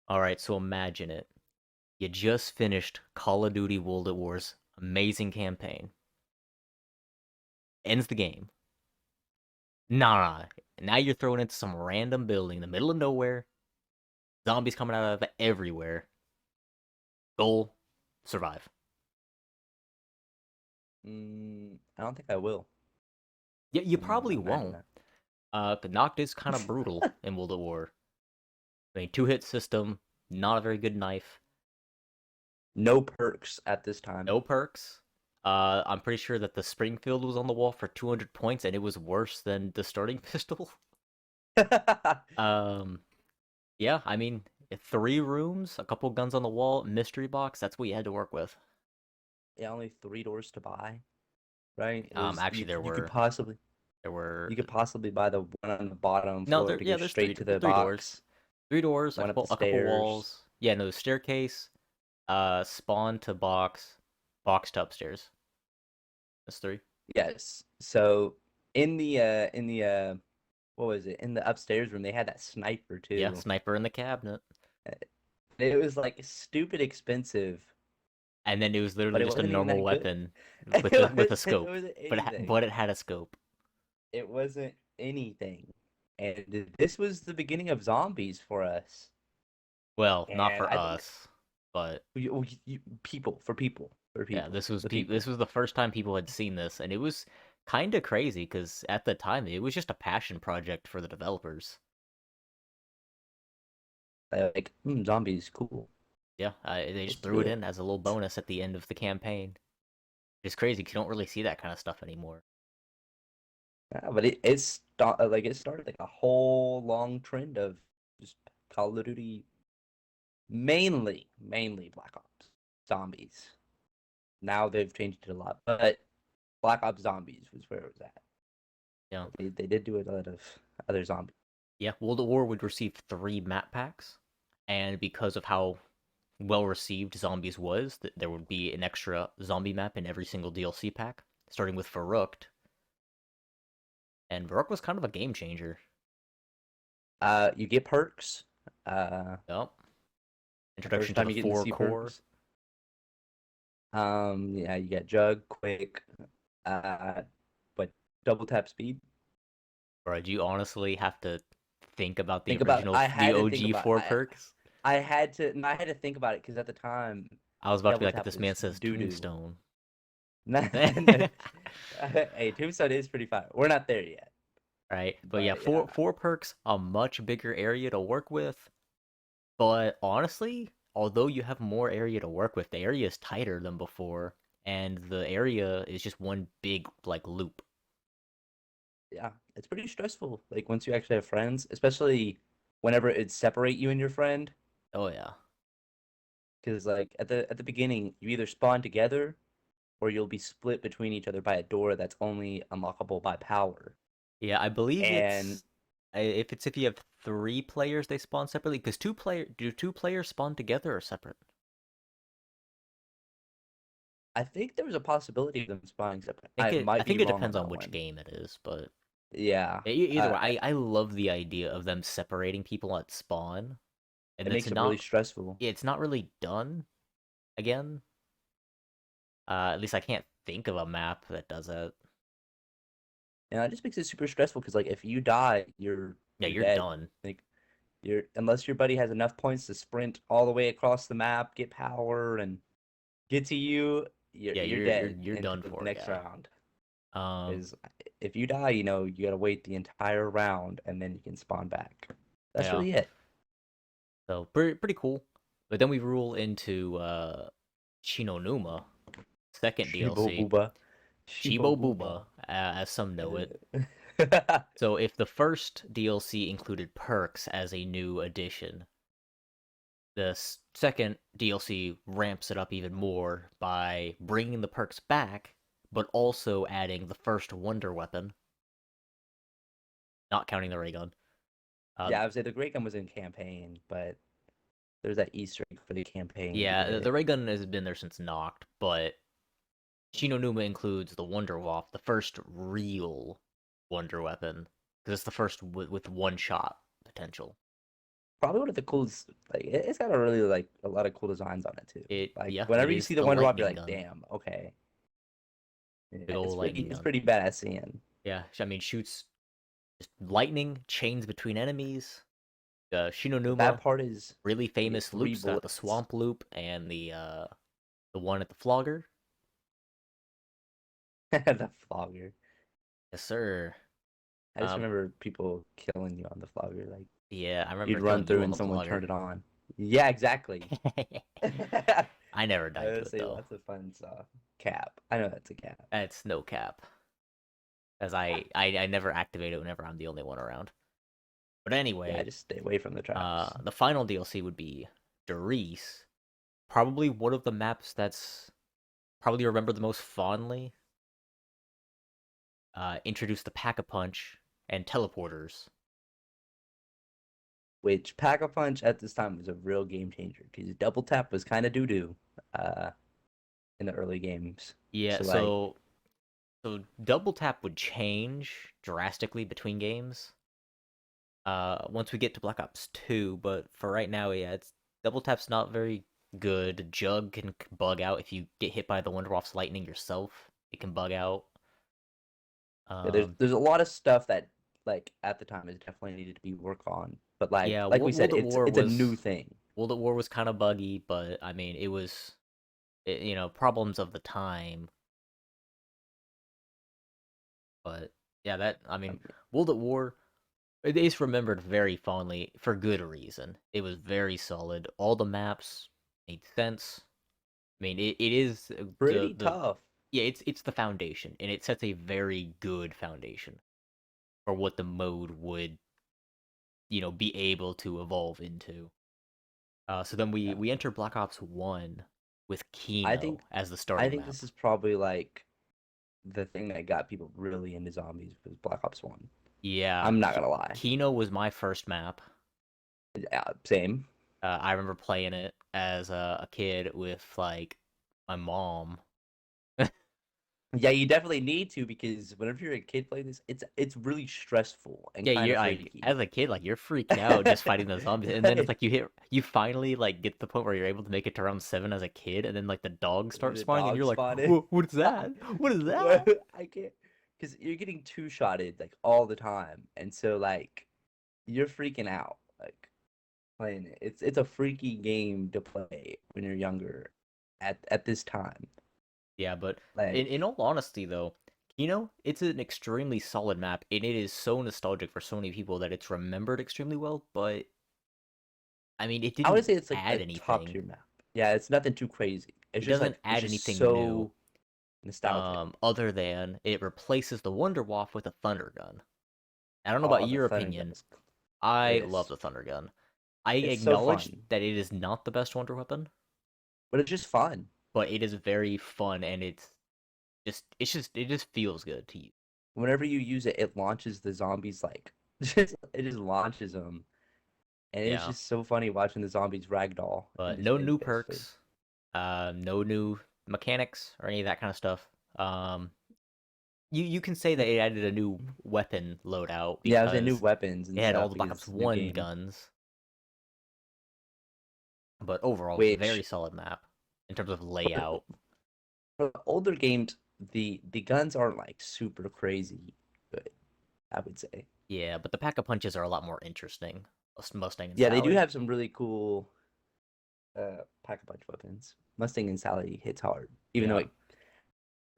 Alright, so imagine it. You just finished Call of Duty World at War's amazing campaign. Ends the game. Nah. Now you're thrown into some random building in the middle of nowhere. Zombies coming out of everywhere. Goal, survive. I don't think I will. You probably Imagine won't. that. Noct is kind of brutal in World at War. I mean, two-hit system, not a very good knife. No perks at this time. No perks. I'm pretty sure that the Springfield was on the wall for 200 points, and it was worse than the starting pistol. Um, yeah, I mean, 3 rooms, a couple guns on the wall, mystery box. That's what you had to work with. Yeah, only 3 doors to buy, right? It was Actually, there you could were possibly there were buy the one on the bottom no, floor there to go yeah, there's straight to the three doors, box. 3 doors, One up the a couple stairs. walls. Yeah, no, staircase, spawn to box, box to upstairs. That's 3. Yes. So in the what was it? In the upstairs room, they had that sniper Yeah, too. sniper in the cabinet. Uh, It was like stupid expensive, And then it was but literally it just a wasn't even normal that good. weapon with a It scope, wasn't but anything. it had a scope. It wasn't anything. And this was the beginning of zombies for us. Well, not And for I think us, but people for yeah, people the this people. was the first time people had seen this, and it was kind of crazy because at the time it was just a passion project for the developers. Like zombies, cool. Yeah, they just Let's threw do it it. in as a little bonus at the end of the campaign. It's crazy 'cause you don't really see that kind of stuff anymore. Yeah, but it started like a whole long trend of just Call of Duty, mainly Black Ops zombies. Now they've changed it a lot, but Black Ops Zombies was where it was at. Yeah, They did do a lot of other zombies. yeah. World at War would receive 3 map packs, and because of how well received Zombies was, that there would be an extra zombie map in every single DLC pack, starting with Verrückt. And Verrückt was kind of a game changer. You get perks. Uh, Yep. the Introduction first to time the you get to 4 see core. perks. Yeah, you get Jug, Quick, uh, but double tap speed. Or do you honestly have to think about Think about. I the had to think OG about. 4 perks? I had to. No, I had to think about it because at the time, I was about to be double like, tap this man was says doo doo. Tombstone. Hey, Tombstone is pretty fire. We're not there yet, Right? But yeah, but yeah, four perks, a much bigger area to work with. But honestly, although you have more area to work with, the area is tighter than before, and the area is just one big like loop. yeah, it's pretty stressful. Like once you actually have friends, especially whenever it separate you and your friend, Oh yeah. because like at the beginning, you either spawn together or you'll be split between each other by a door that's only unlockable by power. Yeah, I believe And if you have 3 players, they spawn separately. Because do 2 players spawn together or separate? I think there was a possibility of them spawning separate. I I might be think it wrong on depends on that which one. game it is, but Yeah, either way, I love the idea of them separating people at spawn, and it it's makes it really not stressful. it's not really done again. At least I can't think of a map that does that. And it just makes it super stressful because like if you die, Yeah, you're you're dead. done. Like you're unless your buddy has enough points to sprint all the way across the map, get power, and get to you, Yeah, you're dead you're into done the for, next yeah. round. Um, Is if you die, you gotta wait the entire round and then you can spawn back. That's yeah. really it. So pretty cool. But then we rule into Shinonuma, second Shibo DLC, Booba. Shibo Shibo Booba. Buba, as some know it. Uh, So if the first DLC included perks as a new addition, the second DLC ramps it up even more by bringing the perks back, but also adding the first wonder weapon, not counting the ray gun. Uh, yeah, I would say the Great Gun was in campaign, but there's that Easter egg for the campaign to yeah, get the it. ray gun has been there since Noct, but Shinonuma includes the Wonder Waff, the first real wonder weapon, because it's the first with one shot potential. probably one of the coolest. Like it's got a really like a lot of cool designs on it too. Like Yeah, it whenever you is see the the Wonder Wop, you're lightning like, gun. damn, okay, Big yeah, old lightning it's gun. pretty badass seeing. Yeah, I mean, shoots just lightning, chains between enemies. The The bad Shinonuma, part is really you get famous three loops, the bullets. swamp loop and the one at the flogger. The flogger. Yes, sir. I just Um, remember people killing you on the flogger. Like yeah, I remember you'd run killing you through on and the someone flogger. turned it on. Yeah, exactly. I I never died to would it say though. that's a fun stuff. Cap. I know that's a cap. It's no cap, as I never activate it whenever I'm the only one around. But Yeah, I anyway, just stay away from the traps. the final DLC would be Derice. Probably one of the maps that's probably remember the most fondly. Introduced the Pack-a-Punch and teleporters. Which Pack-a-Punch at this time was a real game changer because double tap was kind of doo doo uh, in the early games. Yeah, So like, so double tap would change drastically between games. Once we get to Black Ops 2, but for right now, yeah, it's double tap's not very good. Jug can bug out if you get hit by the Wonderwaf's lightning yourself. It can bug out. yeah, Um, there's a lot of stuff that like at the time is definitely needed to be worked on. But yeah, like we said, World at War it's a new was thing. World at War was kind of buggy, but I mean, it was problems of the time. But yeah, that I I mean, mean, World at War it is remembered very fondly for good reason. It was very solid. All the maps made sense. I mean, it is pretty the tough. yeah, it's the foundation, and it sets a very good foundation for what the mode would be able to evolve into. So then Yeah. we enter Black Ops 1 with I think Kino as the I starting think map. this is probably like the thing that got people really into zombies was Black Ops One. Yeah, I'm not gonna lie. Kino was my first map. Yeah, same. I remember playing it as a kid with like my mom. Yeah, you definitely need to because whenever you're a kid playing this, it's really stressful and Yeah, kind you're of like freaky. as a kid, like you're freaking out just fighting the zombies, and then it's like you finally like get to the point where you're able to make it to round 7 as a kid, and then like the dogs start The spawning, and dog you're like, spotted. What's that? What is that?" What? I can't, because you're getting two shotted like all the time, and so like you're freaking out like playing it. It's a freaky game to play when you're younger at this time. Yeah, but in Like all honesty, though, it's an extremely solid map, and it is so nostalgic for so many people that it's remembered extremely well. But I mean, it I would didn't say it's like a add top anything. tier map. Yeah, it's nothing too crazy. It's It just doesn't like it's add just anything new. so nostalgic. Other than it replaces the Wonder Waff with a Thunder Gun. I don't know about Oh, the your thunder gun opinion. is I love this. the Thunder Gun. I It's so acknowledge fun, that it is not the best Wonder Weapon, but it's just fun. but it is very fun, and it just feels good to you. Whenever you use it, it launches the zombies like just it just launches them, and it's Yeah, just so funny watching the zombies ragdoll and but just no make new this face. perks, no new mechanics or any of that kind of stuff. You can say that it added a new weapon loadout Yeah, I was saying new because weapons it and had all stuff the Black because Ops it's a new 1 game. guns, but overall, very Which solid map in terms of layout. for the older games, the guns aren't like super crazy good, I would say. Yeah, but the pack of punches are a lot more interesting. Mustang and Yeah, they do Sally. have some really cool pack-a-punch weapons. Mustang and Sally hits hard, even though Yeah.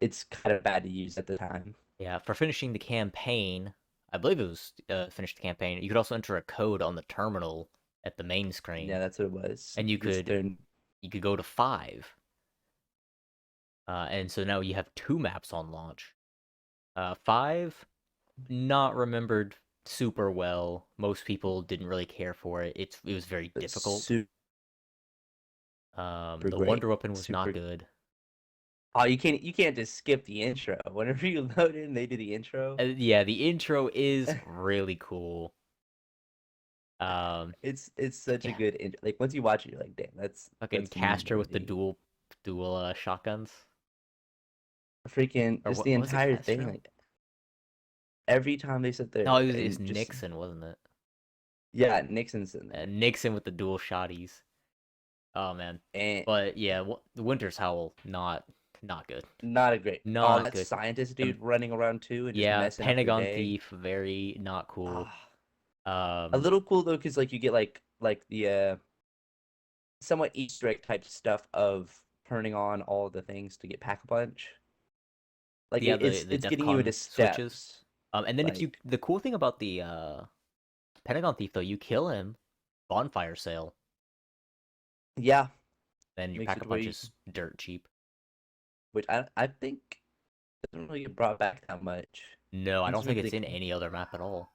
it's kind of bad to use at the time. Yeah, for finishing the campaign, I believe it was finish the campaign. You could also enter a code on the terminal at the main screen, Yeah, that's what it was. and You could sit there and you could go to 5. And so now you have 2 maps on launch. 5, not remembered super well. Most people didn't really care for it. It was very it's difficult. super The great, Wonder Weapon was not super. good. Oh, you can't just skip the intro. Whenever you load in, they do the intro. Yeah, the intro is really cool. Um, It's such a yeah, good like once you watch it, you're like, damn, fucking that's some new Castor with the ability. dual shotguns. Freaking Or just what the was it, entire thing, Castro? like every time they sit No, there it was and just Nixon, wasn't it? Yeah, Nixon's in there. Nixon with the dual shotties. Oh man, And but yeah, the Winter's Howl not good, not a great. Oh, not that good. scientist The, dude running around too and just yeah, messing up your Pentagon day. Thief, very not cool. Ah, a Um, little cool though, because like you get like the somewhat Easter egg type stuff of turning on all the things to get pack a punch. Like yeah, the it's DEF getting you CON into switches. steps. And then if you Like the cool thing about the Pentagon Thief though, you kill him, bonfire sale, yeah, then your makes pack it a to where punch you, is dirt cheap. which I think doesn't really get brought back that much. No, I I'm don't sure think they it's in can. any other map at all.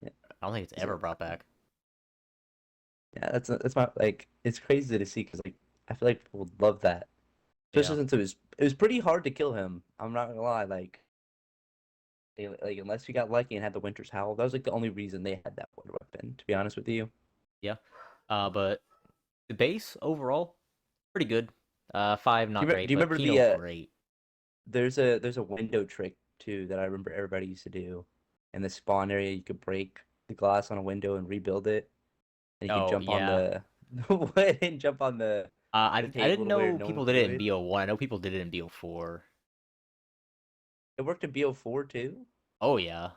Yeah, I don't think it's so ever brought back. yeah, that's my like. It's crazy to see because like I feel like people would love that, Yeah. especially since it was pretty hard to kill him. I'm not gonna lie, like unless you got lucky and had the Winter's Howl, that was like the only reason they had that one weapon. To be honest with you, Yeah. But the base overall, pretty good. Five not do great, you but remember the Kino great. there's a window trick too that I remember everybody used to do. In the spawn area, you could break the glass on a window and rebuild it, and you can Oh jump on yeah. the wood and jump on the I table didn't to where know no one people could did do it in it. BO1. I know people did it in BO4. It worked in BO4 too. Oh yeah.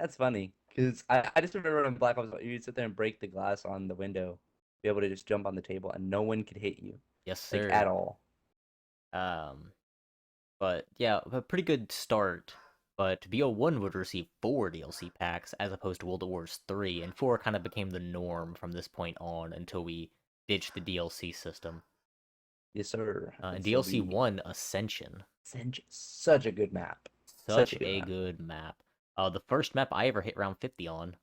That's funny because I just remember in Black Ops you'd sit there and break the glass on the window, be able to just jump on the table and no one could hit you, Yes, like sir. at all. Um, but yeah, a pretty good start. But BO1 would receive 4 DLC packs as opposed to World at Wars 3, and 4 kind of became the norm from this point on until we ditched the DLC system. Yes, sir. And Until DLC we 1, Ascension. such a good map, such Such a good a map. good map. The first map I ever hit round 50 on.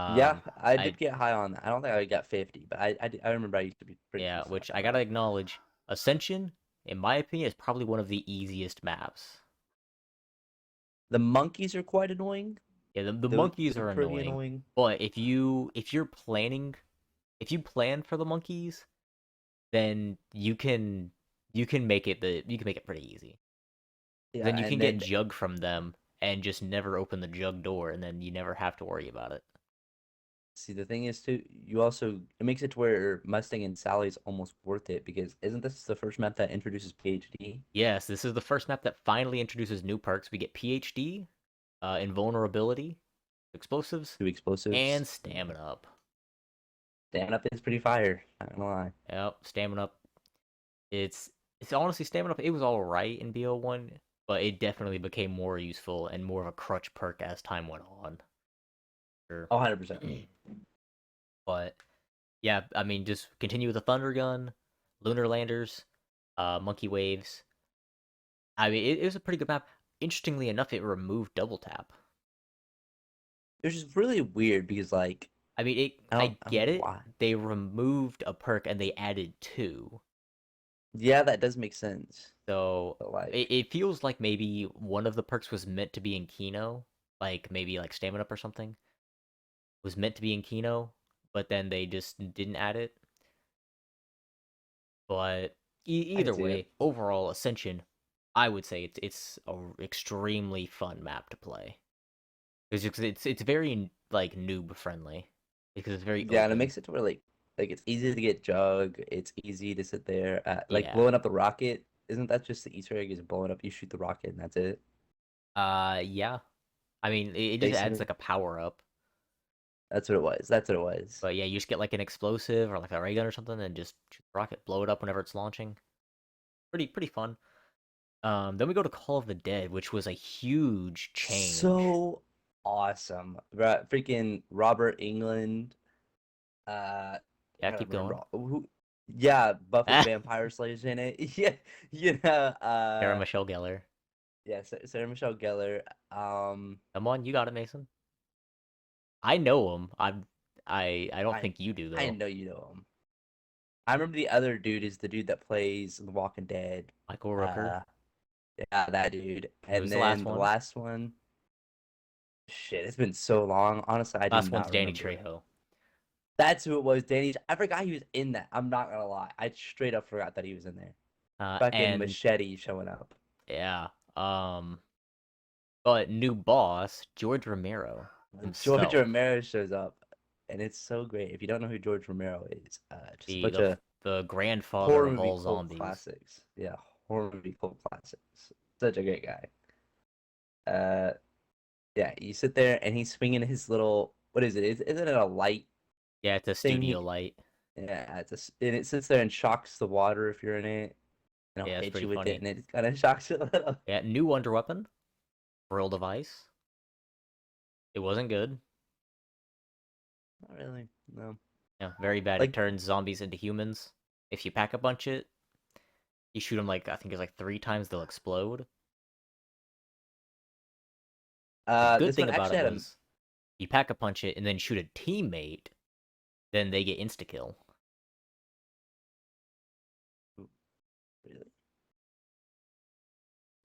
Yeah, Um, I I did get high on that. I don't think I got 50, but I remember I used to be pretty Yeah, decent at which I that gotta map. acknowledge, Ascension, in my opinion, is probably one of the easiest maps. The monkeys are quite annoying. Yeah, the Those monkeys are are pretty annoying, annoying. but if you plan for the monkeys, then you can make it pretty easy. Yeah, Then you can and get then jug from them and just never open the jug door, and then you never have to worry about it. see the thing is too, you also it makes it to where Mustang and Sally's almost worth it because isn't this the first map that introduces PhD? Yes, this is the first map that finally introduces new perks. We get PhD, invulnerability, explosives, Two explosives. and stamina up. Stand up is pretty fire. Not gonna lie. Yep, stamina up. It's honestly stamina up. It was all right in BO1, but it definitely became more useful and more of a crutch perk as time went on. Sure. Oh, 100%. But yeah, I mean, just continue with the thunder gun, lunar landers, monkey waves. I mean, it was a pretty good map. Interestingly enough, it removed double tap. Which is really weird because like I mean, I I don't get know it. why. They removed a perk and they added two. Yeah, that does make sense. So But like it feels like maybe one of the perks was meant to be in Kino, like maybe like stamina up or something was meant to be in Kino, but then they just didn't add it. But I can either see it. way, overall Ascension, I would say it's a extremely fun map to play. It's very like noob friendly because it's very Yeah, and it open. makes it to where like it's easy to get jug. It's easy to sit there like Yeah. blowing up the rocket. Isn't that just the Easter egg? Is blowing up? You shoot the rocket and that's it. Yeah. I mean, it just adds Basically, like a power up. that's what it was. That's what it was. But yeah, you just get like an explosive or like a ray gun or something, and just shoot the rocket, blow it up whenever it's launching. Pretty fun. Then we go to Call of the Dead, which was a huge change. So awesome. Freaking Robert England. I Yeah, gotta keep remember going. who. Yeah, Buffett Ah, Vampire Slayer's in it. Yeah, you know. Sarah Michelle Gellar. Yeah, Sarah Michelle Gellar. Come on, you got it, Mason. I know him. I don't I think you do I though. know you know him. I remember the other dude is the dude that plays The Walking Dead. Michael Rooker. Uh, yeah, that dude. Who's And the last then the one? last one. Shit, it's been so long. Honestly, I do Last one's not Danny remember. Trejo. That's who it was, Danny. I forgot he was in that. I'm not gonna lie. I straight up forgot that he was in there. Fucking And machete showing up. yeah. But new boss George Romero. George himself. Romero shows up, and it's so great. If you don't know who George Romero is, just a The bunch the of the grandfather horror of movie all cult zombies. classics. Yeah, horror movie cult classics. Such a great guy. Uh, yeah, you sit there and he's swinging his little. What is it? Isn't it a light Yeah, it's a thing? studio light. Yeah, and it sits there and shocks the water if you're in it, and it'll Yeah, it's hit pretty you with it, funny. and it kind of shocks it a little. Yeah, new wonder weapon, World of Ice. It wasn't good. Not really. No. Yeah, very bad. It Like, turns zombies into humans. If you pack a bunch it, you shoot them like I think it's like 3 times, they'll explode. The good this one thing about actually it had a. was you pack a punch it and then shoot a teammate, then they get insta kill. Really?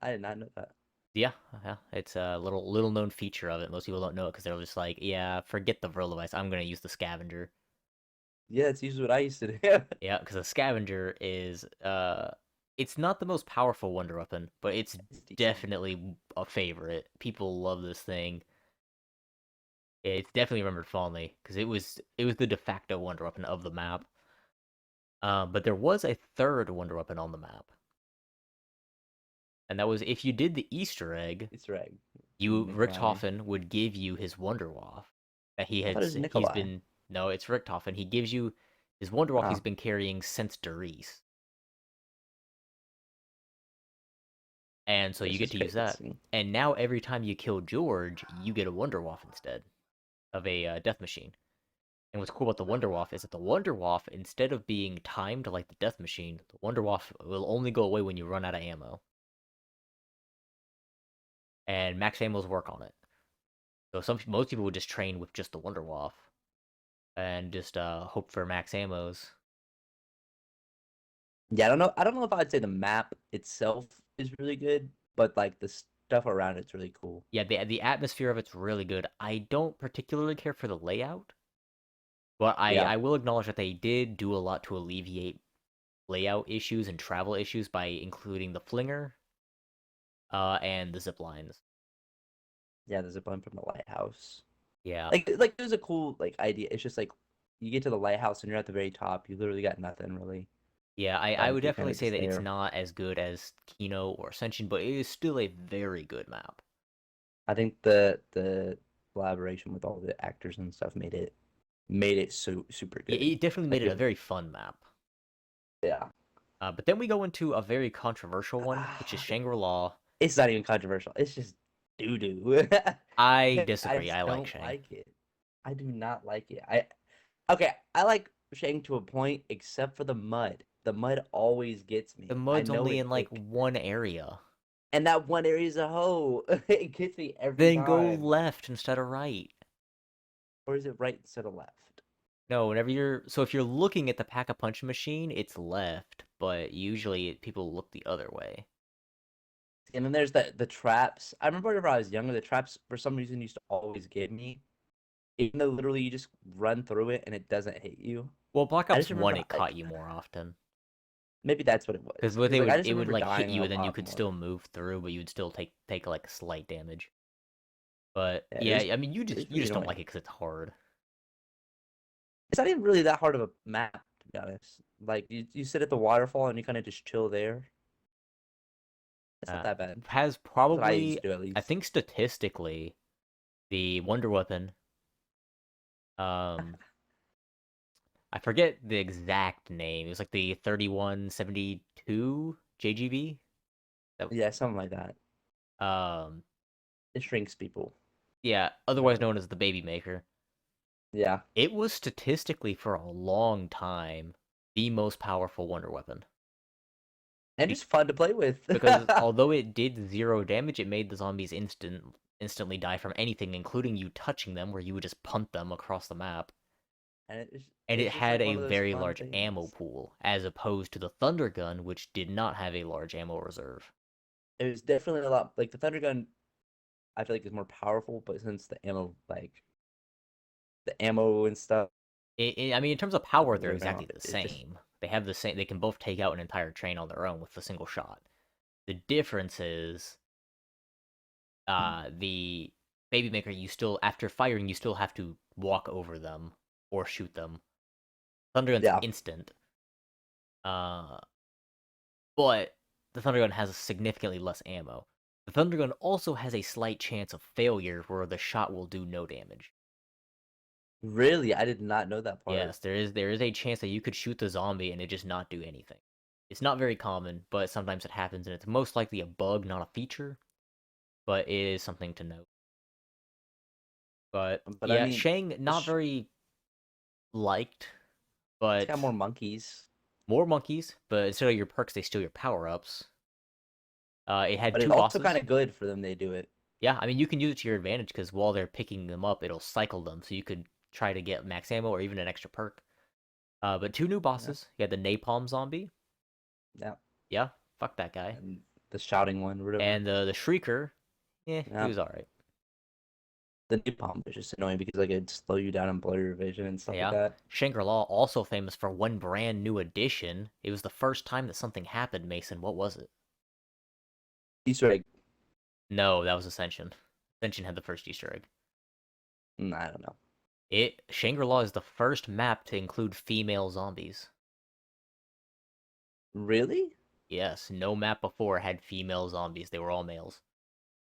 I did not know that. Yeah, yeah, it's a little known feature of it. Most people don't know it because they're just like, yeah, forget the Vril device. I'm gonna use the scavenger. Yeah, it's usually what I used to do. Yeah, because the scavenger is it's not the most powerful wonder weapon, but it's It's decent. definitely a favorite. People love this thing. It's definitely remembered fondly because it was the de facto wonder weapon of the map. But there was a third wonder weapon on the map, and that was if you did the Easter egg, Easter egg. you Nikolai. Richthofen would give you his Wonderwaff that I thought it was he's Nikolai. been no, it's Richthofen. He gives you his Wonderwaff he's Oh, been carrying since Derice. And so you this get is to use that. crazy. And now every time you kill George, you get a Wonderwaff instead of a Death Machine. And what's cool about the Wonderwaff is that the Wonderwaff, instead of being timed like the Death Machine, the Wonderwaff will only go away when you run out of ammo. And max ammos work on it. So most people would just train with just the Wonderwaff and just hope for max ammos. Yeah, I don't know. I don't know if I'd say the map itself is really good, but like the stuff around it's really cool. Yeah, the atmosphere of it's really good. I don't particularly care for the layout, but Yeah, I will acknowledge that they did do a lot to alleviate layout issues and travel issues by including the flinger, and the zip lines. yeah. There's a bunch from the lighthouse. Yeah, Like there's a cool like idea. It's just like you get to the lighthouse and you're at the very top. You literally got nothing really. yeah. I would Like you're kind definitely of say just that it's there. not as good as Kino or Ascension, but it is still a very good map. I think the collaboration with all the actors and stuff made it so super Yeah, good. it definitely made Like it a it, very fun map. yeah. But then we go into a very controversial one, which is Shangri-La. It's not even controversial. It's just doo doo. I I disagree. just I like don't Shang. like it. I do not like it. I like Shang to a point, except for the mud. The mud always gets The me. I mud's know only it in like one area. and that one area is a hoe. It gets me every Then go time. left instead of right. Or is it right instead of left? No, whenever if you're looking at the pack-a-punch machine, it's left, but usually people look the other way. And then there's the traps. I remember whenever I was younger, the traps for some reason used to always get me. Even though literally you just run through it and it doesn't hit you. Well, Black I Ops just 1 remember it caught like you more often. maybe that's what it Because was. what Because they like I would just it would remember like hit dying you a and then you lot could more. still move through, but you would still take like slight damage. But Yeah, yeah, I mean it was you pretty just don't like annoying. it because it's hard. It's not even really that hard of a map, to be honest. Like you sit at the waterfall and you kind of just chill there. It's not Uh, that bad. has That's what I used probably to do at I least. think statistically the Wonder Weapon um I forget the exact name. It was like the 3172 JGB. That Yeah, something like that. um It shrinks people. yeah, otherwise Whatever. known as the Baby Maker. Yeah, It was statistically for a long time the most powerful Wonder Weapon. and Be- just fun to play with. because although it did 0 damage, it made the zombies instantly die from anything, including you touching them, where you would just punt them across the map. And And it it's just had like a one of those very fun large ammo things. pool, as opposed to the Thunder Gun, which did not have a large ammo reserve. It was definitely a lot like the Thunder Gun. I feel like is more powerful, but since the ammo and stuff, I mean, in terms of power, they're the ammo, exactly the it just same. They have the same. They can both take out an entire train on their own with a single shot. The difference is, the Baby Maker, you still after firing, you still have to walk over them or shoot them. Thundergun's Yeah. instant. Uh, but the Thundergun has significantly less ammo. The Thundergun also has a slight chance of failure where the shot will do no damage. Really, I did not know that part. Yes, there is a chance that you could shoot the zombie and it just not do anything. It's not very common, but sometimes it happens, and it's most likely a bug, not a feature. But it is something to note. But But I yeah, mean, Shang not very liked, it's got but more monkeys. more monkeys. But instead of your perks, they steal your power ups. It had But it's two also kind bosses. of good for them they do it. Yeah, I mean you can use it to your advantage because while they're picking them up, it'll cycle them, so you could try to get max ammo or even an extra perk. But two new Yeah. bosses. You had the Napalm Zombie. Yeah. Yeah, fuck that guy. And the shouting one, or whatever. And the Shrieker. Yeah, he Yeah. was alright. The napalm is just annoying because like it'd slow you down and blur your vision and stuff like Yeah. that. Shangri-La also famous for one brand new addition. It was the first time that something happened, Mason. What was it? Easter egg. No, that was Ascension. Ascension had the first Easter egg. I don't know. Shangri-La is the first map to include female zombies. Really? Yes, no map before had female zombies. They were all males.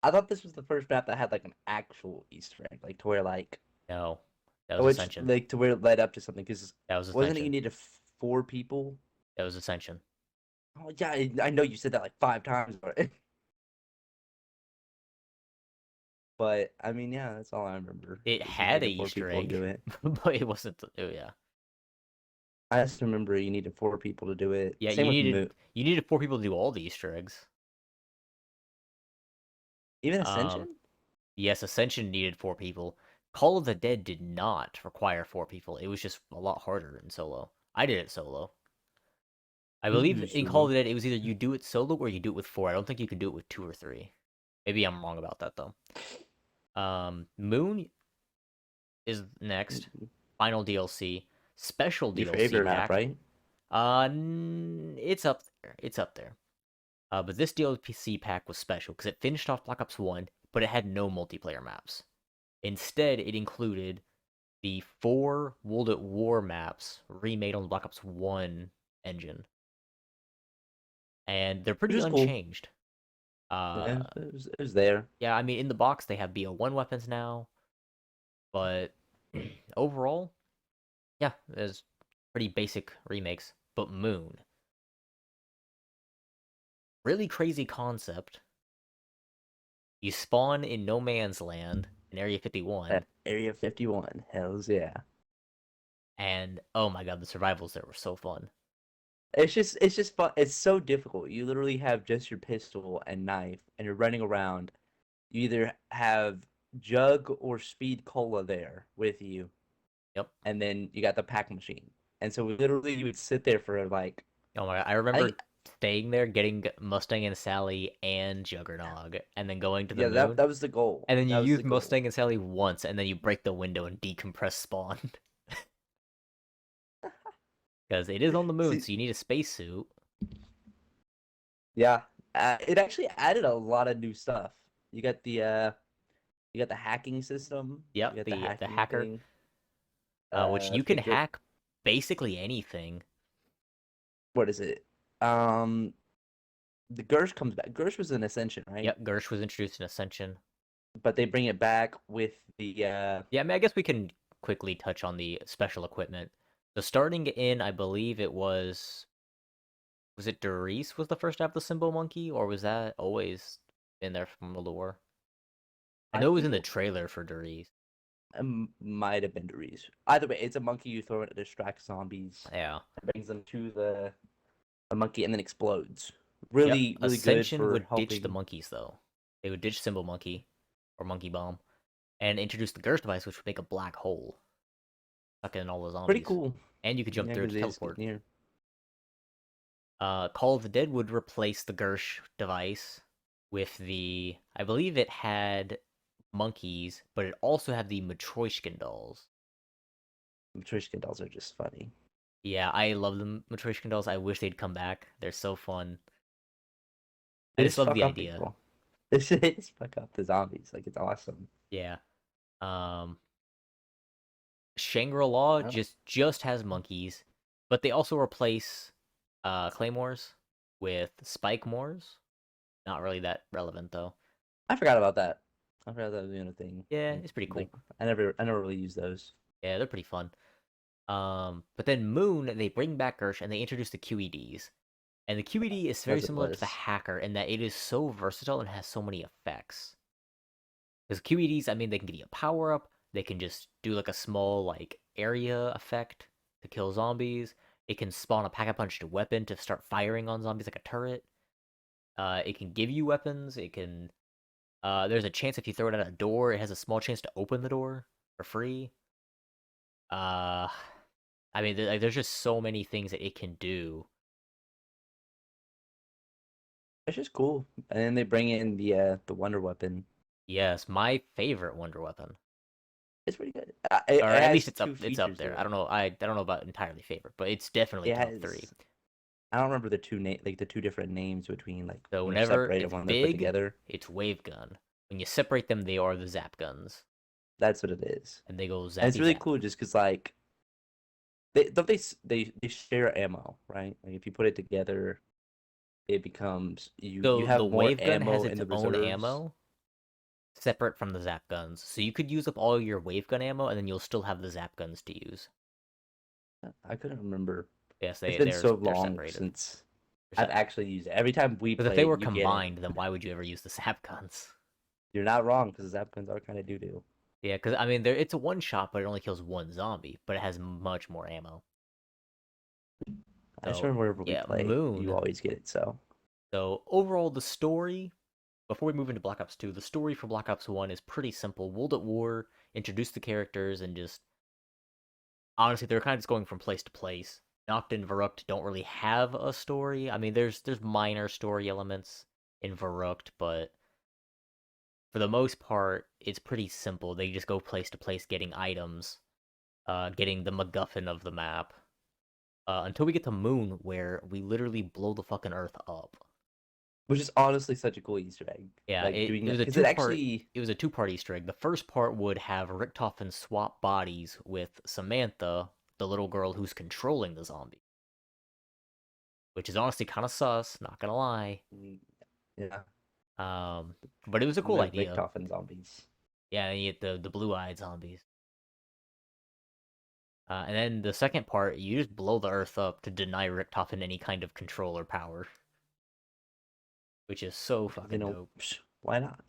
I thought this was the first map that had like an actual Easter egg, like to where like No, that was which Ascension. like to where it led up to something. Because That was wasn't it you Ascension. needed 4 people? That was Ascension. Oh yeah, I know you said that like 5 times already. But I mean, yeah, that's all I remember. It Is you had a needed four Easter people to egg, do it. but it wasn't. Oh yeah, I just remember you needed 4 people to do it. yeah. Same with Moot. You needed 4 people to do all the Easter eggs. Even Um, Ascension? yes, Ascension needed 4 people. Call of the Dead did not require 4 people. It was just a lot harder in solo. I did it solo. I believe Ooh, in Call of solo. the Dead it was either you do it solo or you do it with 4. I don't think you can do it with 2 or 3. Maybe I'm wrong about that though. Moon is next. Final DLC. Special Your DLC favorite map, pack. right? It's up there. It's up there. But this DLC pack was special because it finished off Black Ops 1, but it had no multiplayer maps. Instead, it included the 4 World at War maps remade on the Black Ops 1 engine. And they're Which pretty is cool. unchanged. Uh, Yeah, it was there. yeah, I mean, in the box, they have BO1 weapons now, but overall, yeah, there's pretty basic remakes. But Moon, really crazy concept. You spawn in no man's land in Area 51, Area 51. Hells yeah. and oh my god, the survivals there were so fun. It's just fun. It's so difficult. You literally have just your pistol and knife, and you're running around. You either have Jug or Speed Cola there with you, Yep. and then you got the pack machine. And so literally you would sit there for like Oh my god, I I think remember staying there, getting Mustang and Sally and Juggernog, and then going to the yeah, that moon. that was the goal. And then you That was use the goal. Mustang and Sally once, and then you break the window and decompress spawn. Because it is on the moon, See, so you need a spacesuit. yeah, it actually added a lot of new stuff. You got the hacking system. You Yep, got the the hacking hacker, thing. which I you can forget hack basically anything. what is it. Um, the Gersh comes back. Gersh was an Ascension, right? Yep, Gersh was introduced in Ascension. But they bring it back with the Yeah, I mean, I guess we can quickly touch on the special equipment. So starting in, I believe it was it Doris was the first to have the Symbol Monkey, or was that always in there from the lore? I I know it was in think the trailer for Doris. it might have been Doriz. Either way, it's a monkey you throw it to distract zombies. Yeah. It brings them to the monkey and then explodes. Yep. Really, really good Ascension for would ditch the helping. monkeys though. They would ditch Symbol Monkey or Monkey Bomb and introduce the Gersh device, which would make a black hole, suck in all the Pretty zombies, cool. and you could jump Yeah, through it because to they just get teleport. near. Call of the Dead would replace the Gersh device with the. I believe it had monkeys, but it also had the Matryoshkin dolls. Matryoshka dolls are just funny. Yeah, I love the Matryoshkin dolls. I wish they'd come back. They're so fun. I They just just love fuck the up idea. people. They just fuck up the zombies. Like it's awesome. Yeah. Um, Shangri-La I don't know. just has monkeys, but they also replace claymores with spike mores. Not really that relevant though. I forgot about that. I forgot that was doing a thing. Yeah, it's pretty Like cool. I never really used those. Yeah, they're pretty fun. But then Moon, they bring back Gersh and they introduce the QEDs. And the QED is very That's what it similar to the was. hacker in that it is so versatile and has so many effects. Because QEDs, I mean, they can give you a power up. They can just do like a small like area effect to kill zombies. It can spawn a pack-a-punched weapon to start firing on zombies like a turret. It can give you weapons. It can. There's a chance if you throw it at a door, it has a small chance to open the door for free. Uh, I mean, there's just so many things that it can do. It's just cool. And then they bring in the Wonder Weapon. Yes, my favorite Wonder Weapon. It's pretty good. Or It at least has two it's up features there. though. I don't know about entirely favorite, but it's definitely It top three. has I don't remember the the two different names between like So when they're whenever separated it's when they're put big, together. it's wave gun. When you separate them, they are the zap guns, That's what it is. and they go And it's zappy really zap. cool just because like they share ammo, right? Like if you put it together, it becomes you So the have more wave gun has ammo its in the own reserves. ammo separate from the zap guns. So you could use up all your wave gun ammo, and then you'll still have the zap guns to use. I couldn't remember. Yes, It's been so they're long separated. since I've actually used it. Every time we Because if they play it, were you get it. combined, then why would you ever use the zap guns? You're not wrong because Zapkins are kind of doo doo. Yeah, because I mean, it's a one shot, but it only kills one zombie, but it has much more ammo. I just So remember whenever we yeah, play, you Moon. always get it. So So overall, the story. Before we move into Black Ops 2, the story for Black Ops 1 is pretty simple. World at War, introduce the characters, and just honestly, they're kind of just going from place to place. Noct and Verrucht don't really have a story. I mean, there's minor story elements in Verrucht, but for the most part, it's pretty simple. They just go place to place getting items, getting the MacGuffin of the map, until we get to Moon, where we literally blow the fucking Earth up. which is honestly such a cool Easter egg. Yeah, Like doing it that was a because it two part actually it was a two-part Easter egg. The first part would have Richtofen swap bodies with Samantha, the little girl who's controlling the zombie, which is honestly kind of sus, not gonna lie. mm, yeah, Um, but it was a cool the idea. Richtofen zombies. Yeah, and you get the blue-eyed zombies. And then the second part, you just blow the Earth up to deny Richtofen any kind of control or power, which is so Because you fucking know dope. why not?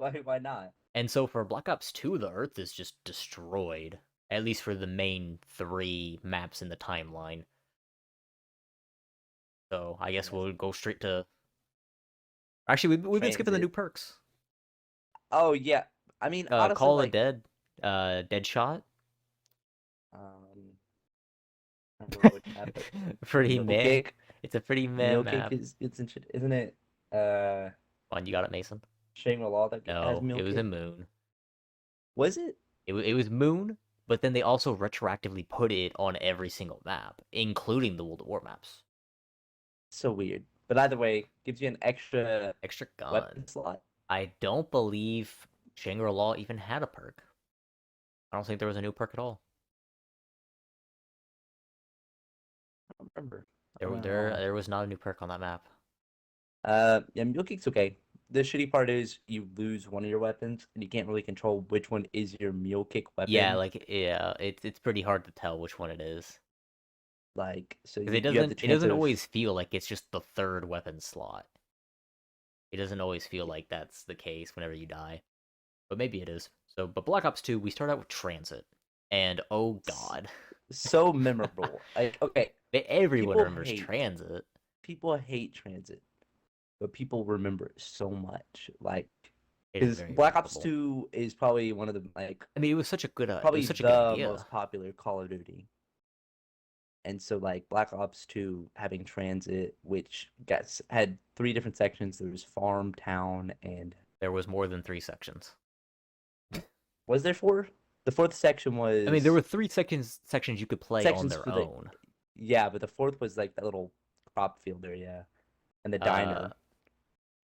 Like why not? And so for Black Ops 2, the Earth is just destroyed. At least for the main three maps in the timeline. So I guess Yes. we'll go straight to. Actually, we've been skipping the new Transit. perks. Oh yeah. I mean honestly Call of the like Dead, Dead Shot. um I don't remember which map, but the Pretty mule meh. kick. It's a pretty meh Mule kick map. is it's isn't it Come on, you got it, Mason. Shangri-La that has No, mule it was a kick? Moon. Was it? It was Moon, but then they also retroactively put it on every single map, including the World at War maps. So weird. But either way, gives you an extra Extra gun. weapon slot. I don't believe Shangri-La even had a perk. I don't think there was a new perk at all. I don't remember. I There, don't there, know. there was not a new perk on that map. Yeah, mule kick's okay. The shitty part is you lose one of your weapons and you can't really control which one is your mule kick Yeah, weapon. like yeah, it's pretty hard to tell which one it is Like so because you have the it chance doesn't of always feel like it's just the third weapon slot. It doesn't always feel like that's the case whenever you die, but maybe it is. So, but Black Ops 2, we start out with Transit, and oh s- god, so memorable. Like okay, everyone people remembers hate Transit. people hate transit, but people remember it so much. Like It is because very Black Ops memorable. 2 is probably one of the like I mean, it was probably such a good the idea. most popular Call of Duty. And so like Black Ops 2 having transit, which had three different sections. There was farm, town, and There was more than 3 sections. was there four? The fourth section I mean, there were was 3 sections you could play on sections their for the own. yeah, but the fourth was like that little crop field area and the Uh, diner.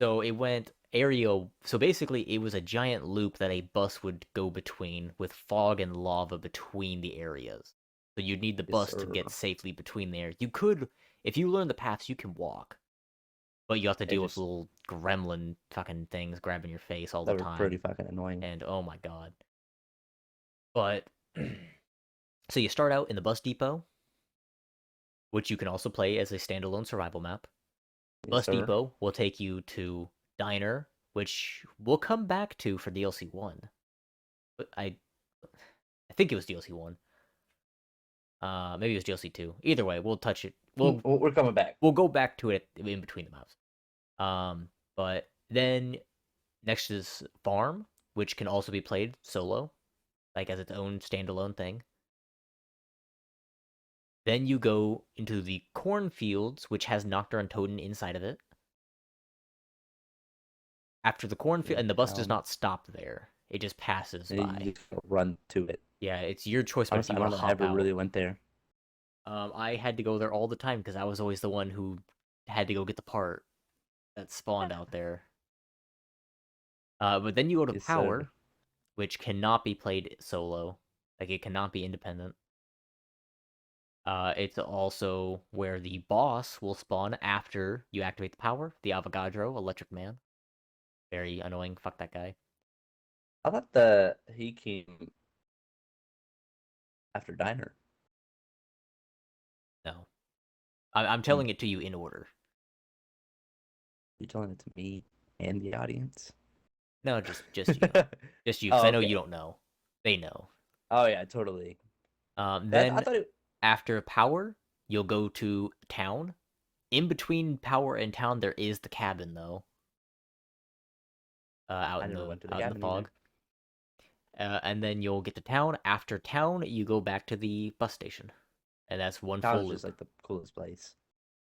So it went area. So basically, it was a giant loop that a bus would go between, with fog and lava between the areas. So you'd need the Yes, bus to sir. get safely between there. You could, if you learn the paths, you can walk, but you have to It deal with just little gremlin fucking things grabbing your face all the that were pretty time, fucking annoying. and oh my god. But so you start out in the bus depot, which you can also play as a standalone survival map. Yes, Bus sir. Depot will take you to Diner, which we'll come back to for DLC 1. But I think it was DLC 1. Maybe it was DLC 2. Either way, we'll touch it. We're coming back. We'll go back to it in between the maps. But then next is Farm, which can also be played solo, like as its own standalone thing. Then you go into the cornfields, which has Nocturne Totem inside of it. After the cornfield, The and the bus does town. not stop there. It just passes And you by. just run to it. Yeah, it's your choice whether Honestly, you I want don't to know if I hop ever out. really went there. I had to go there all the time because I was always the one who had to go get the part that spawned out there. But then you go to Yes, sir. Power, which cannot be played solo. Like, it cannot be independent. It's also where the boss will spawn after you activate the power. The Avogadro, Electric Man. Very annoying. Fuck that guy. I thought he came after Diner. No. I'm Hmm. telling it to you in order. You're telling it to me and the audience. No, just you. Just you, because Oh, I know you okay. don't know. They know. Oh yeah, totally. I Then thought it. after Power, you'll go to Town. In between Power and Town, there is the cabin though, I never went to the out in the cabin either. fog. And then you'll get to Town. After Town, you go back to the bus station, and that's one Town full is just loop. like the coolest place.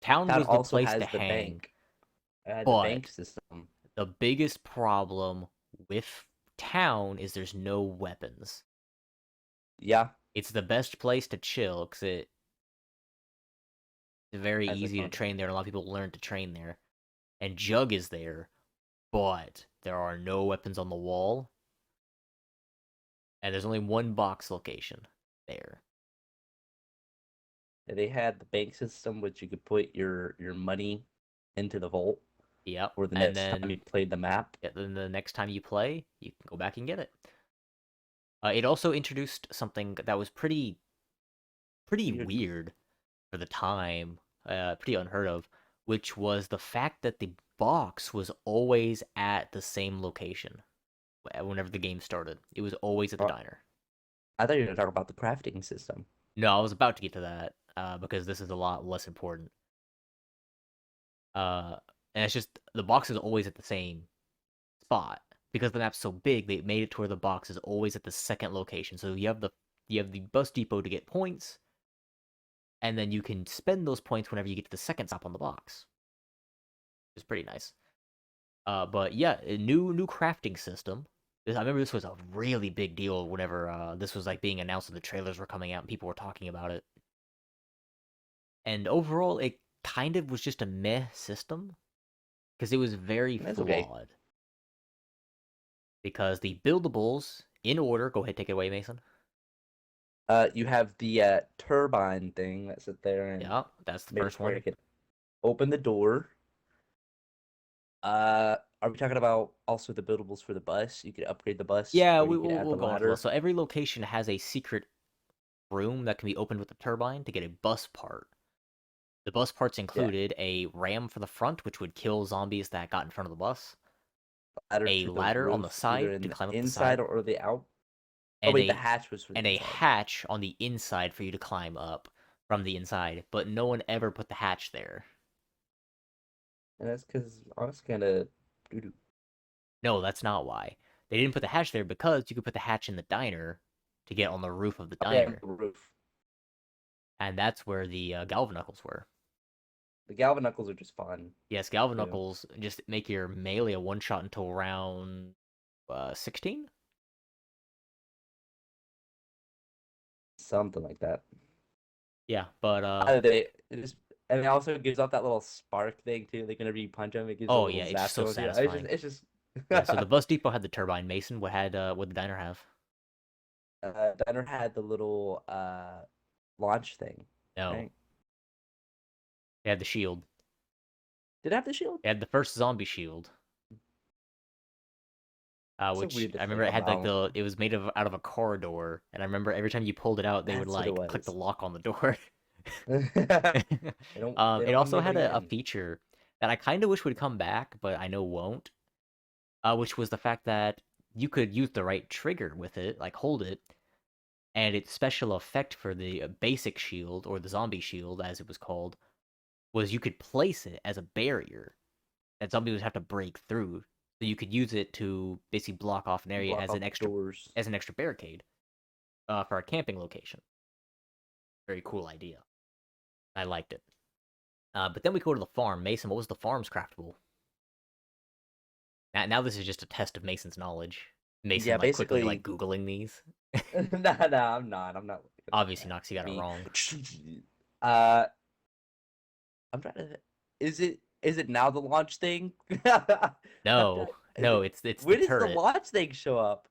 Town Town was the also place to has the hang, bank. It had the bank but system. the biggest problem with Town is there's no weapons. Yeah, It's the best place to chill because it's very has like easy one to of the. train there, and a lot of people learn to train there. And Jug is there, but there are no weapons on the wall, and there's only one box location there. They had the bank system, which you could put your money into the vault. Yep. Or the And next time then, you played the map. yeah, then the next time you play, you can go back and get it. It also introduced something that was pretty Weird. weird for the time, pretty unheard of, which was the fact that the box was always at the same location whenever the game started. It was always at the Uh, diner. I thought you were gonna talk about the crafting system. No, I was about to get to that because this is a lot less important. Uh, and it's just the box is always at the same spot because the map's so big. They made it to where the box is always at the second location. So you have the bus depot to get points, and then you can spend those points whenever you get to the second stop on the box. It's pretty nice. But yeah, a new crafting system. I remember this was a really big deal whenever this was like being announced and the trailers were coming out and people were talking about it. And overall, it kind of was just a meh system because it was very That's okay. flawed. Because the buildables in order, go ahead, take it away, Mason. You have the turbine thing that sit there and Yeah, that's the make first where one. you can open the door. Are we talking about also the buildables for the bus? You could upgrade the bus, Yeah, or you could add we'll the go into this. ladder. So every location has a secret room that can be opened with the turbine to get a bus part. The bus parts Yeah, included a ram for the front, which would kill zombies that got in front of the bus, ladder a to the ladder on the roof, either side in to the climb up the inside side, or the out. Oh and wait, the hatch was for the a inside, hatch on the inside for you to climb up from the inside. But no one ever put the hatch there. and that's because I was kind of doo doo. No, that's not why. They didn't put the hatch there because you could put the hatch in the diner to get on the roof of the Oh yeah, diner, the roof. and that's where the Galvanuckles were. The Galvanuckles are just fun Yes, too. Galvanuckles just make your melee a one shot until round 16. Something like that. Yeah, but Either they just And it also gives off that little spark thing too. Like whenever you punch him, it gives a Oh little yeah, it's zap just so going through. satisfying. It's just. Yeah, so the bus depot had the turbine. Mason, what the diner have? Diner had the little launch thing, No, right? they had the shield. Did it have the shield? They had the first zombie shield, It's so which weird to I remember think it had like about. it was made out of a corridor, and I remember every time you pulled it out, they would That's what it like click the was. lock on the door. They It don't want also had nobody a in. feature that I kind of wish would come back, but I know won't. Which was the fact that you could use the right trigger with it, like hold it, and its special effect for the basic shield or the zombie shield, as it was called, was you could place it as a barrier that zombies would have to break through. So you could use it to basically block off an area Block off doors. as an extra barricade for a camping location. Very cool idea. I liked it. But then we go to the farm. Mason, what was the farm's craftable? Now this is just a test of Mason's knowledge. Mason Yeah, like quickly like basically. Googling these. Nah, I'm not. I'm not looking at Obviously that. not, 'cause you got it Me. wrong. Uh, I'm trying to. Is it now the launch thing? I'm No, trying, is no, it? it's the When does the turret. launch thing show up?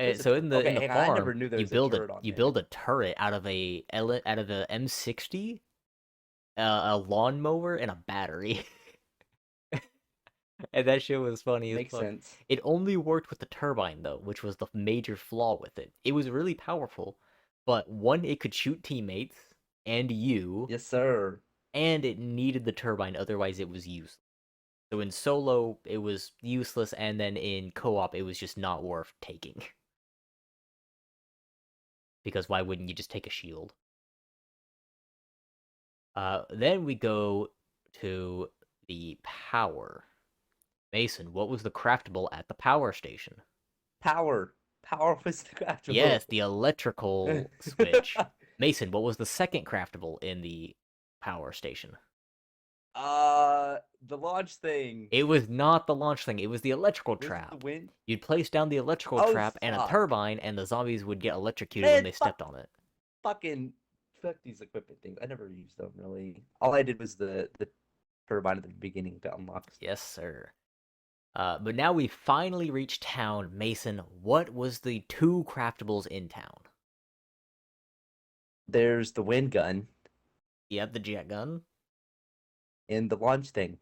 There's a So in okay. the Hang on, I never farm, knew there was a turret on you there. build a turret out of a M60, a lawnmower, and a battery. And that shit was funny as Makes fuck. sense. It only worked with the turbine though, which was the major flaw with it. It was really powerful, but one, it could shoot teammates and you, Yes, sir. and it needed the turbine, otherwise it was useless. So in solo, it was useless, and then in co-op, it was just not worth taking. Because why wouldn't you just take a shield? Then we go to the power. Mason, what was the craftable at the power station? Power. Power was the craftable. Yes, the electrical switch. Mason, what was the second craftable in the power station? The launch thing. It was not the launch thing, it was the electrical Was it the trap. wind? You'd place down the electrical Oh trap and a fuck. turbine, and the zombies would get electrocuted when Man, they stepped on it. fucking fuck these equipment things. I never used them really. All I did was the turbine at the beginning to unlock stuff. Yes, sir. But now we finally reached town. Mason, what was the two craftables in town? There's the wind gun You have the jet gun? and the launch thing.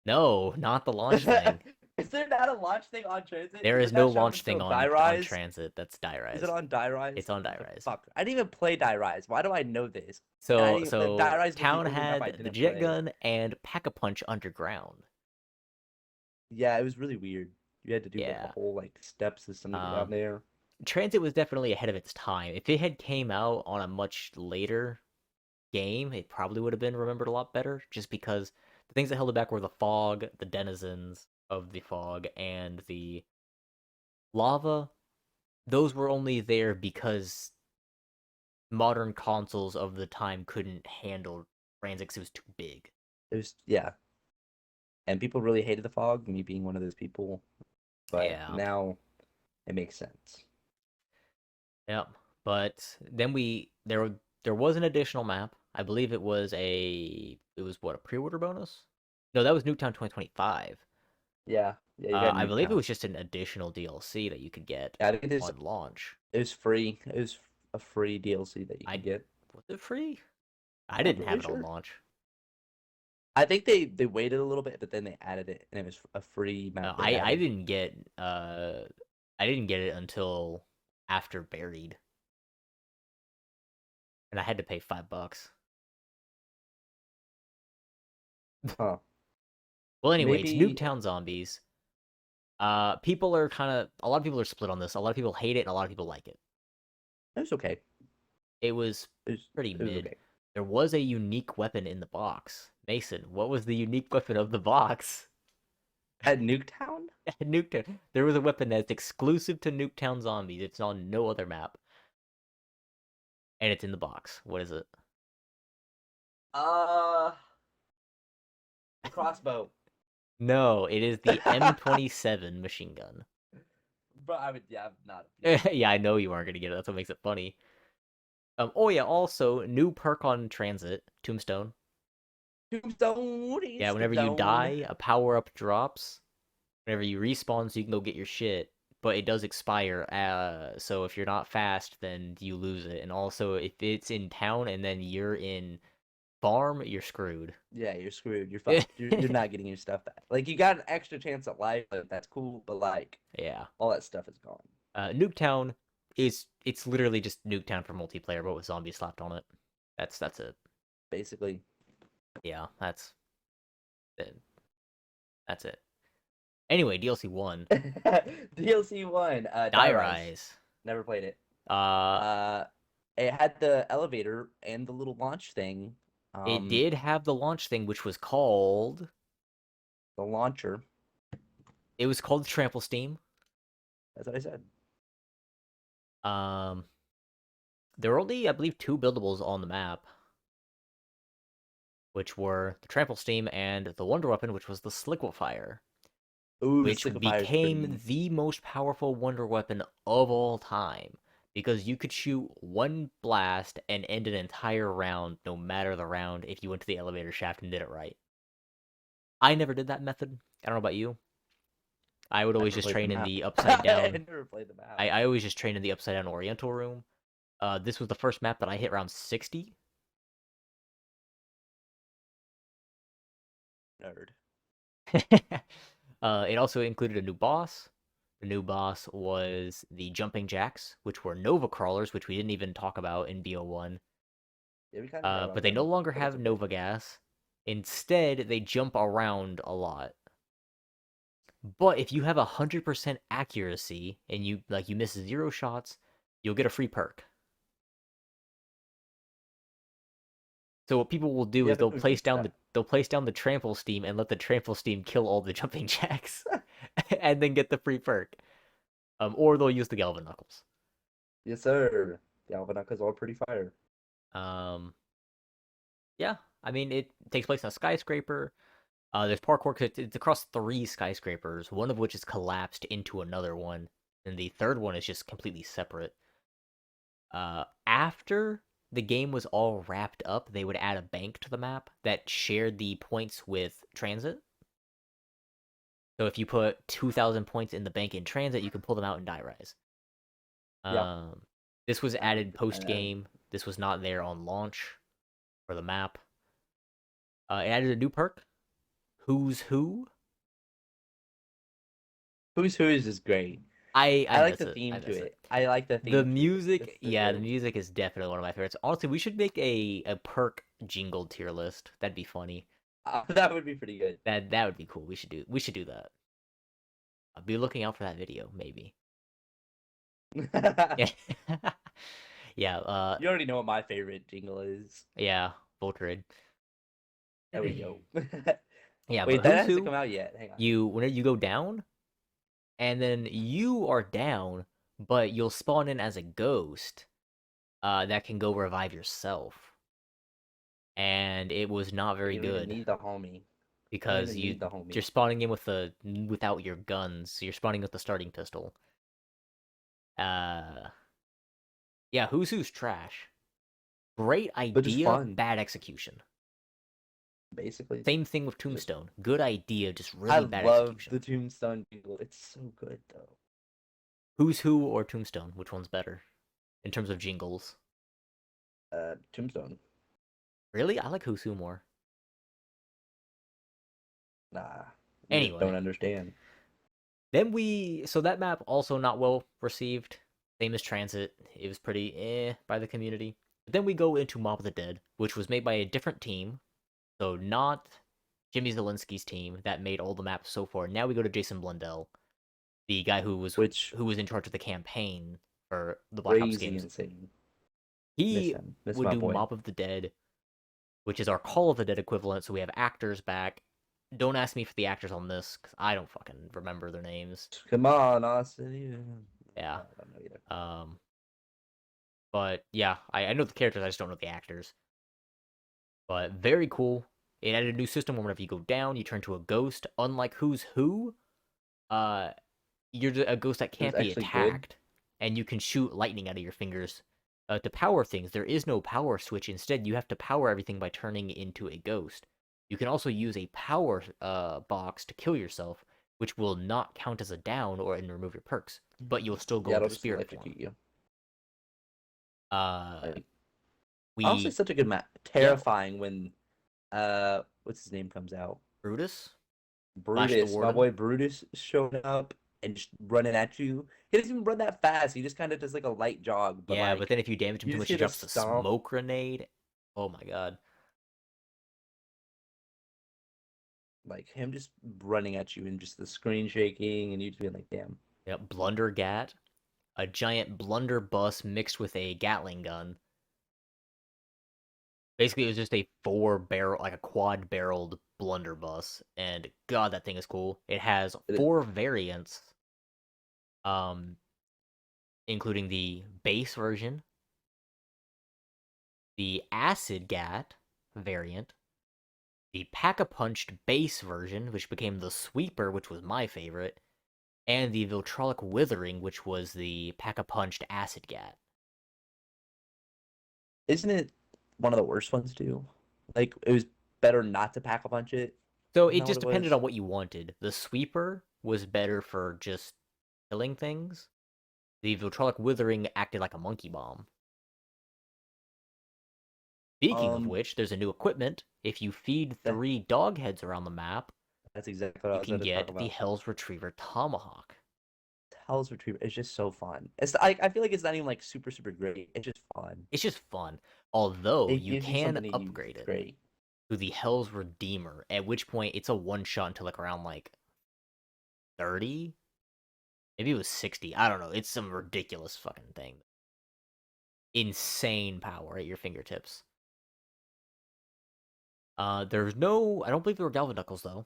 No, not the launch thing. Is there not a launch thing on Transit? There Is is it no not shown launch thing until Die on Rise? transit. That's Die Is it Rise. on Die Rise? It's on Die What the Rise. fuck? I didn't even play Die Rise. Why do I know this? And I So didn't even, Die Rise was the town only map I had the didn't jet play. gun and Pack-a-Punch underground. Yeah, it was really weird. You had to do like a Yeah. whole like step system to get down Um, there. Transit was definitely ahead of its time. If it had came out on a much later game, it probably would have been remembered a lot better, just because the things that held it back were the fog, the denizens of the fog, and the lava. Those were only there because modern consoles of the time couldn't handle transit because it was too big. It was yeah, and people really hated the fog. Me being one of those people, but Yeah. now it makes sense. Yep. But then there was an additional map. I believe it was what, a pre-order bonus? No, that was Nuketown 2025. Yeah, yeah, you got I believe it Nuketown. was just an additional DLC that you could get Yeah, I think on launch. it was free. It was a free DLC that you I could get. Was it free? I I'm didn't have pretty it on sure. launch. I think they waited a little bit, but then they added it, and it was a free No, map they I added. didn't get I didn't get it until after Buried, and I had to pay $5. Huh? Well, anyway, it's Maybe Nuketown Zombies. People are a lot of people are split on this. A lot of people hate it, and a lot of people like it. it was okay. It was pretty It was mid. okay. There was a unique weapon in the box. Mason, what was the unique weapon of the box? At Nuketown? Nuketown. There was a weapon that's exclusive to Nuketown Zombies. It's on no other map. And it's in the box. What is it? Uh, the crossbow. No, it is the M27 machine gun. But I would, yeah, I'm not. Yeah, I know you aren't gonna get it. That's what makes it funny. Oh yeah, also new perk on Transit, Tombstone. Tombstone, Yeah, it's whenever you tombstone. die, a power-up drops. Whenever you respawn, so you can go get your shit. But it does expire, so if you're not fast, then you lose it. And also, if it's in town and then you're in farm, you're screwed. Yeah, you're screwed. You're fucked. You're not getting your stuff back. Like you got an extra chance at life, like, that's cool, but like Yeah. all that stuff is gone. Nuketown it's literally just Nuketown for multiplayer, but with zombies slapped on it. That's it. Basically. Yeah, it. That's it. Anyway, DLC 1, DLC one, Die Die Rise. Rise. Never played it. Uh, Uh, it had the elevator and the little launch thing. it did have the launch thing, which was called. The launcher. It was called Trample Steam. That's what I said. Um, there were only, I believe, 2 buildables on the map, which were the Trample Steam and the Wonder Weapon, which was the Sliquifier, Ooh, the which Sliquifier is became pretty. the most powerful Wonder Weapon of all time. Because you could shoot one blast and end an entire round, no matter the round, if you went to the elevator shaft and did it right. I never did that method. I don't know about you. I would always Never just played the train in map. the upside I down. never played the map. I always just train in the upside down Oriental room. This was the first map that I hit around 60. Nerd. It also included a new boss. The new boss was the Jumping Jacks, which were Nova Crawlers, which we didn't even talk about in BO1. Yeah, we kind of forgot But about they no them, longer but it's have okay. Nova Gas. Instead, they jump around a lot. But if you have 100% accuracy and you miss 0 shots, you'll get a free perk. So what people will do Yeah, is I've noticed that. they'll place down the trample steam and let the trample steam kill all the jumping jacks, and then get the free perk. Or they'll use the Galvan Knuckles. Yes, sir. The Alvanaca's all pretty fire. Um, yeah, I mean it takes place on a skyscraper. There's parkour 'cause it's across 3 skyscrapers, one of which is collapsed into another one, and the third one is just completely separate. After the game was all wrapped up, they would add a bank to the map that shared the points with transit. So if you put 2,000 points in the bank in transit, you can pull them out in Die Rise. Yeah. This was added post Uh, game. This was not there on launch for the map. It added a new perk, Who's Who. Who's is great. I I like miss the it. theme I to miss it. it. I like the The theme to it. music, It's yeah, the good. music is definitely one of my favorites. Honestly, we should make a perk jingle tier list. That'd be funny. That would be pretty good. That would be cool. We should do that. I'll be looking out for that video, maybe. Yeah. Yeah, You already know what my favorite jingle is. yeah, Voltred. There we go. Yeah, Wait, but that Who's hasn't Who, come out yet. Hang on. whenever you go down, and then you are down, but you'll spawn in as a ghost, that can go revive yourself. And it was not You very don't even good need the homie. You don't because even need the homie. you're spawning in without your guns. So you're spawning with the starting pistol. Uh, yeah, Who's trash. Great But just idea, fun, bad execution. basically. Same thing with Tombstone. Good idea, just I really bad love execution. the Tombstone jingle. It's so good though. Who's Who or Tombstone? Which one's better in terms of jingles? Tombstone. Really, I like Who's Who more. Nah, you just Anyway, don't understand. then so that map also not well received. Same as Transit. It was pretty by the community. But then we go into Mob of the Dead, which was made by a different team. So not Jimmy Zielinski's team that made all the maps so far. Now we go to Jason Blundell, the guy Which who was in charge of the campaign for the Black Ops crazy games. insane. Miss He him. Miss would my do boy. Mob of the Dead, which is our Call of the Dead equivalent. So we have actors back. Don't ask me for the actors on this because I don't fucking remember their names. Come on, Austin. Yeah. I don't know either. But yeah, I know the characters. I just don't know the actors. But very cool. It added a new system where whenever you go down, you turn to a ghost. Unlike Who's Who, you're a ghost that It was can't be actually good. attacked, and you can shoot lightning out of your fingers. To power things, there is no power switch. Instead, you have to power everything by turning into a ghost. You can also use a power box to kill yourself, which will not count as a down or and remove your perks, but you'll still go Yeah, it'll into just spirit form. electrocute you. Uh, Like, honestly, we such a good map. yeah, Terrifying when what's his name comes out. Brutus, Flash the Brutus, my Warden. boy Brutus showing up and just running at you. He doesn't even run that fast. He just kind of does like a light jog, but Yeah, but like then if you damage him you too just much, he hit a drops the stomp. smoke grenade. Oh my god. Like him just running at you and just the screen shaking and you just being like, damn. Yep, Blundergat, a giant blunderbuss mixed with a Gatling gun. Basically, it was just a like a quad-barreled blunderbuss, and God, that thing is cool. It has It, 4 variants, um, including the base version, the Acid Gat variant, the Pack-a-Punched base version, which became the Sweeper, which was my favorite, and the Viltrolic Withering, which was the Pack-a-Punched Acid Gat. isn't it one of the worst ones too? Like it was better not to pack a punch it. So Isn't it that what just it depended was? on what you wanted. The Sweeper was better for just killing things. The Viltrolic Withering acted like a monkey bomb. Speaking of Um, which, there's a new equipment. If you feed that 3 dog heads around the map, that's exactly what I you was can going to talk get the about. Hell's Retriever Tomahawk. Hell's Retriever is just so fun. I feel like it's not even like super great. It's just fun. It's just fun. Although, It you gives you can something to use. upgrade It's it great. to the Hell's Redeemer, at which point it's a one-shot until like around like 30? Maybe it was 60. I don't know. It's some ridiculous fucking thing. Insane power at your fingertips. There's no... I don't believe there were Galvantocles, though.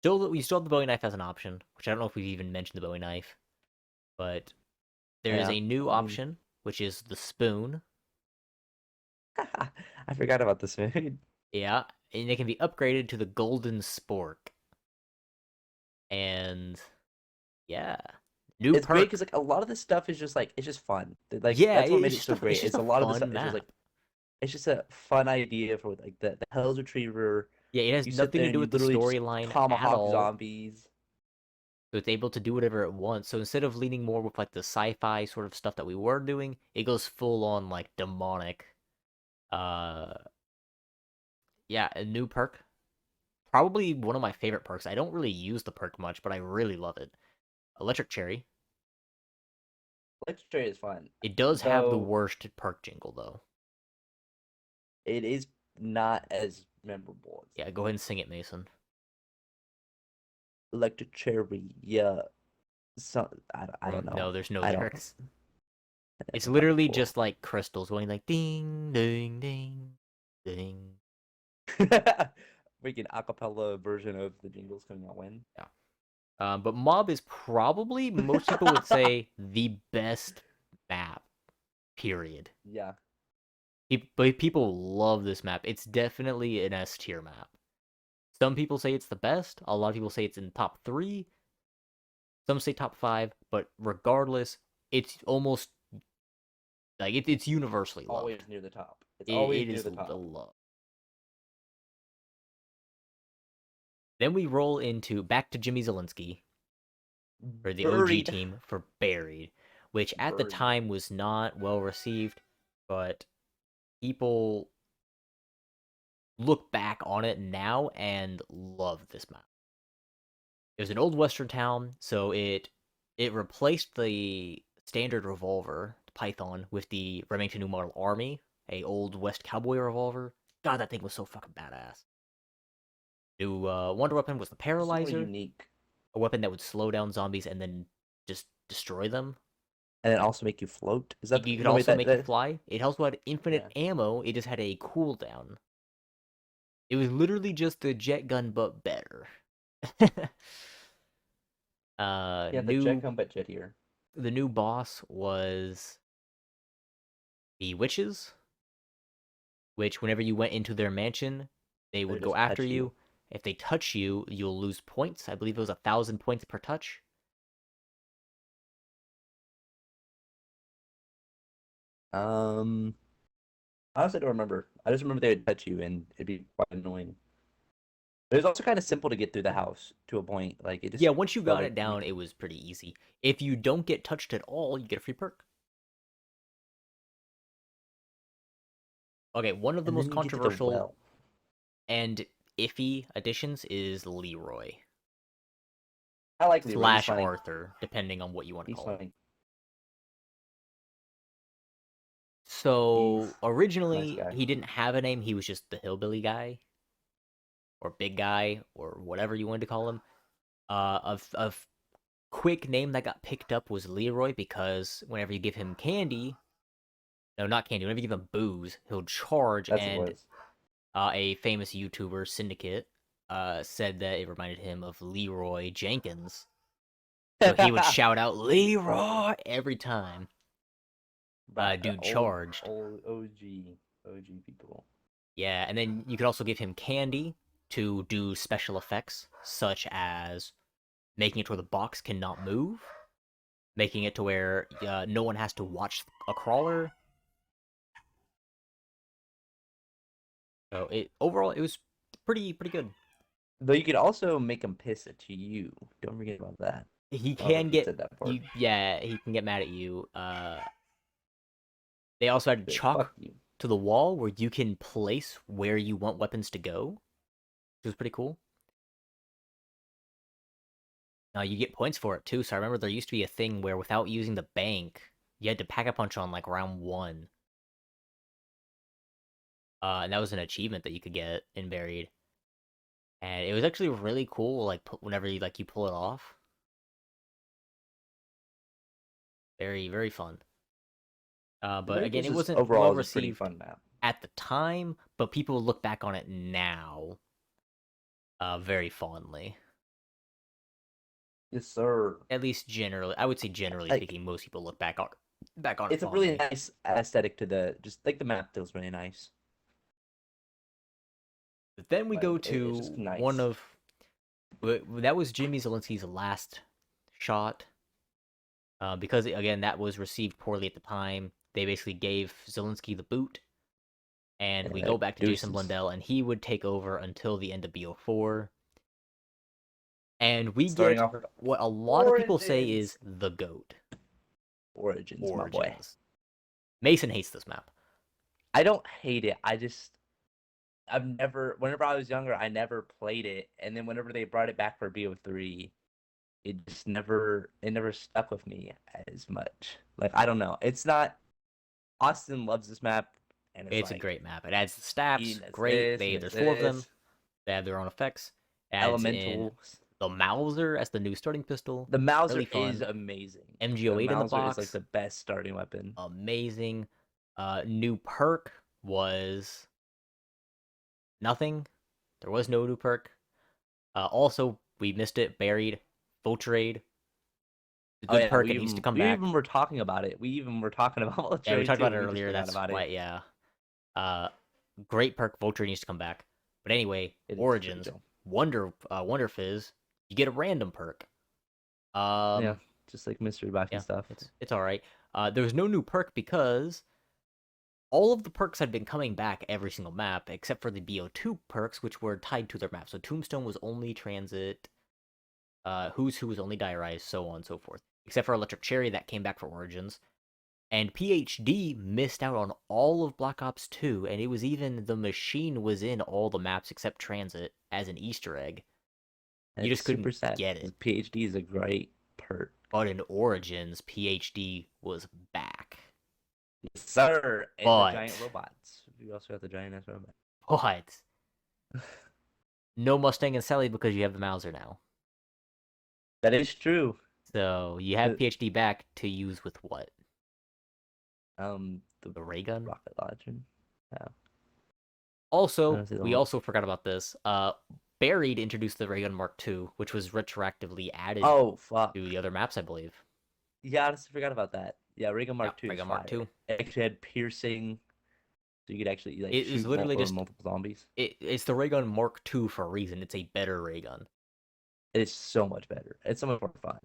We still have the Bowie Knife as an option, which I don't know if we've even mentioned the Bowie Knife. But there is Yeah, a new I mean, option, which is the Spoon. I forgot about this food. Yeah, and it can be upgraded to the Golden Spork. And yeah, new It's great because perk. like a lot of this stuff is just like it's just fun. Like Yeah, that's what made it so it's great. just It's a a lot of the stuff. fun It's just map. like it's just a fun idea for like the Hell's Retriever. Yeah, it has You sit nothing there to and do you with the literally just storyline at tomahawk all. zombies. So it's able to do whatever it wants. So instead of leaning more with like the sci-fi sort of stuff that we were doing, it goes full on like demonic. Uh, yeah, a new perk. Probably one of my favorite perks. I don't really use the perk much, but I really love it. Electric Cherry. Electric is fun, It does have the though. worst perk jingle though. It is not as memorable as Yeah, go ahead and sing it, Mason. Electric Cherry. Yeah, so I don't know. No, there's no I don't. lyrics. It's It's not literally cool. just like crystals going like ding, ding, ding, ding. Freaking acapella version of the jingles coming out when. Yeah. But Mob is probably, most people would say, the best map, period. Yeah. But people love this map. It's definitely an S tier map. Some people say it's the best. A lot of people say it's in top 3. Some say top 5. But regardless, it's almost like it's universally Always loved. near the top. It's always It near is the top. loved. Then we roll into back to Jimmy Zielinski for the OG Buried. team for Buried, which at the Buried. time was not well received, but people look back on it now and love this map. It was an old western town, so it replaced the standard revolver Python with the Remington New Model Army, a old West cowboy revolver. God, that thing was so fucking badass. New wonder weapon was the It's more Paralyzer, unique. a weapon that would slow down zombies and then just destroy them. And then also make you float. Is that You could no wait also that make you that fly. It also had yeah. infinite ammo. It just had a cooldown. It was literally just a jet gun, but better. Yeah, the jet New combat jet here. the new boss was the witches, which whenever you went into their mansion, they They would go just after touch you. you. If they touch you, you'll lose points. I believe it was 1,000 points per touch. Um honestly don't remember. I just remember they would touch you and it'd be quite annoying. But it was also kind of simple to get through the house to a point. Like it Yeah, just once you felt got like it down, it was pretty easy. If you don't get touched at all, you get a free perk. Okay, one of the and most then you get to the controversial well. and iffy additions is Leroy I like Leroy. He's slash funny. Arthur, depending on what you want to He's call him. funny. He's So a nice originally, guy. he didn't have a name. He was just the hillbilly guy, or big guy, or whatever you wanted to call him. A quick name that got picked up was Leroy because whenever you give him candy, no, not candy, whenever you give him booze, he'll charge. That's what it And was. a famous YouTuber, Syndicate, said that it reminded him of Leroy Jenkins. So he would shout out Leroy every time But dude old charged. OG people. Yeah, and then you could also give him candy to do special effects, such as making it to where the box cannot move, making it to where no one has to watch a crawler. So overall it was pretty good. Though you could also make him piss at you. Don't forget about that. He I don't can think you get said that part. you, yeah, he can get mad at you. They also had Fuck chalk you. to the wall where you can place where you want weapons to go, which was pretty cool. Now you get points for it too. So I remember there used to be a thing where without using the bank, you had to pack a punch on like round 1. And that was an achievement that you could get in Buried. And it was actually really cool, like whenever you pull it off. Very fun. But Bridge again, is it just wasn't well overall is a pretty received fun map. at the time, but people look back on it now, very fondly. Yes, sir. At least generally, I would say generally Like speaking, most people look back on it it's a really fondly. nice aesthetic to the just like the map feels really nice. But then we go Like it's to just one nice. of that was Jimmy Zelensky's last shot. Because again, that was received poorly at the time. They basically gave Zelensky the boot, and we go back to Jason Deuces. Blundell, and he would take over until the end of BO4. And we Starting get off with what a lot of people say Origins. is the GOAT. Origins, my boy. Origins. Mason hates this map. I don't hate it. I've never whenever I was younger, I never played it. And then whenever they brought it back for BO3, it never stuck with me as much. Like I don't know. It's not Austin loves this map and it's It's a like great map. It adds the he stats. does Great. this, he does There's 4 of them. this. They have their own effects. Adds in Elementals. the Mauser as the new starting pistol. The Mauser Really is fun. amazing. The MG08 in the Mauser is like box. the best starting weapon. Amazing. New perk was nothing. There was no new perk. Also, we missed it. Buried. Vulturade. The Oh good yeah, perk. It needs to come we back. even were talking about it. We even were talking about Yeah, we Ultra talked too, about it and we just earlier. forgot That's about why, it. yeah. Great perk. Vulture needs to come back. But anyway, It is pretty Origins. cool. Wonder Fizz. You get a random perk. Yeah, just like mystery box Yeah, and stuff. it's all right. There was no new perk because all of the perks had been coming back every single map except for the BO2 perks, which were tied to their map. So Tombstone was only transit. Who's Who was only diarized, so on and so forth. Except for Electric Cherry that came back for Origins. And PhD missed out on all of Black Ops 2, and it was even the machine was in all the maps except Transit as an Easter egg. And You it's just super couldn't sad. get it. PhD is a great perk. But in Origins, PhD was back. Yes, sir. And the giant But robots. We also got the giant ass robot. But no Mustang and Sally because you have the Mauser now. That is true. So you have PhD back to use with what? The ray gun? rocket launcher. Yeah. Also, we also forgot about this. Buried introduced the ray gun Mark II, which was retroactively added fuck. to the other maps, I believe. Yeah, I honestly forgot about that. Yeah, Ray Gun Mark II Ray is gun Mark II. It actually had piercing, so you could actually like It shoot is literally just multiple zombies. It's the ray gun Mark II for a reason. It's a better ray gun. It's so much better. It's so much more fun.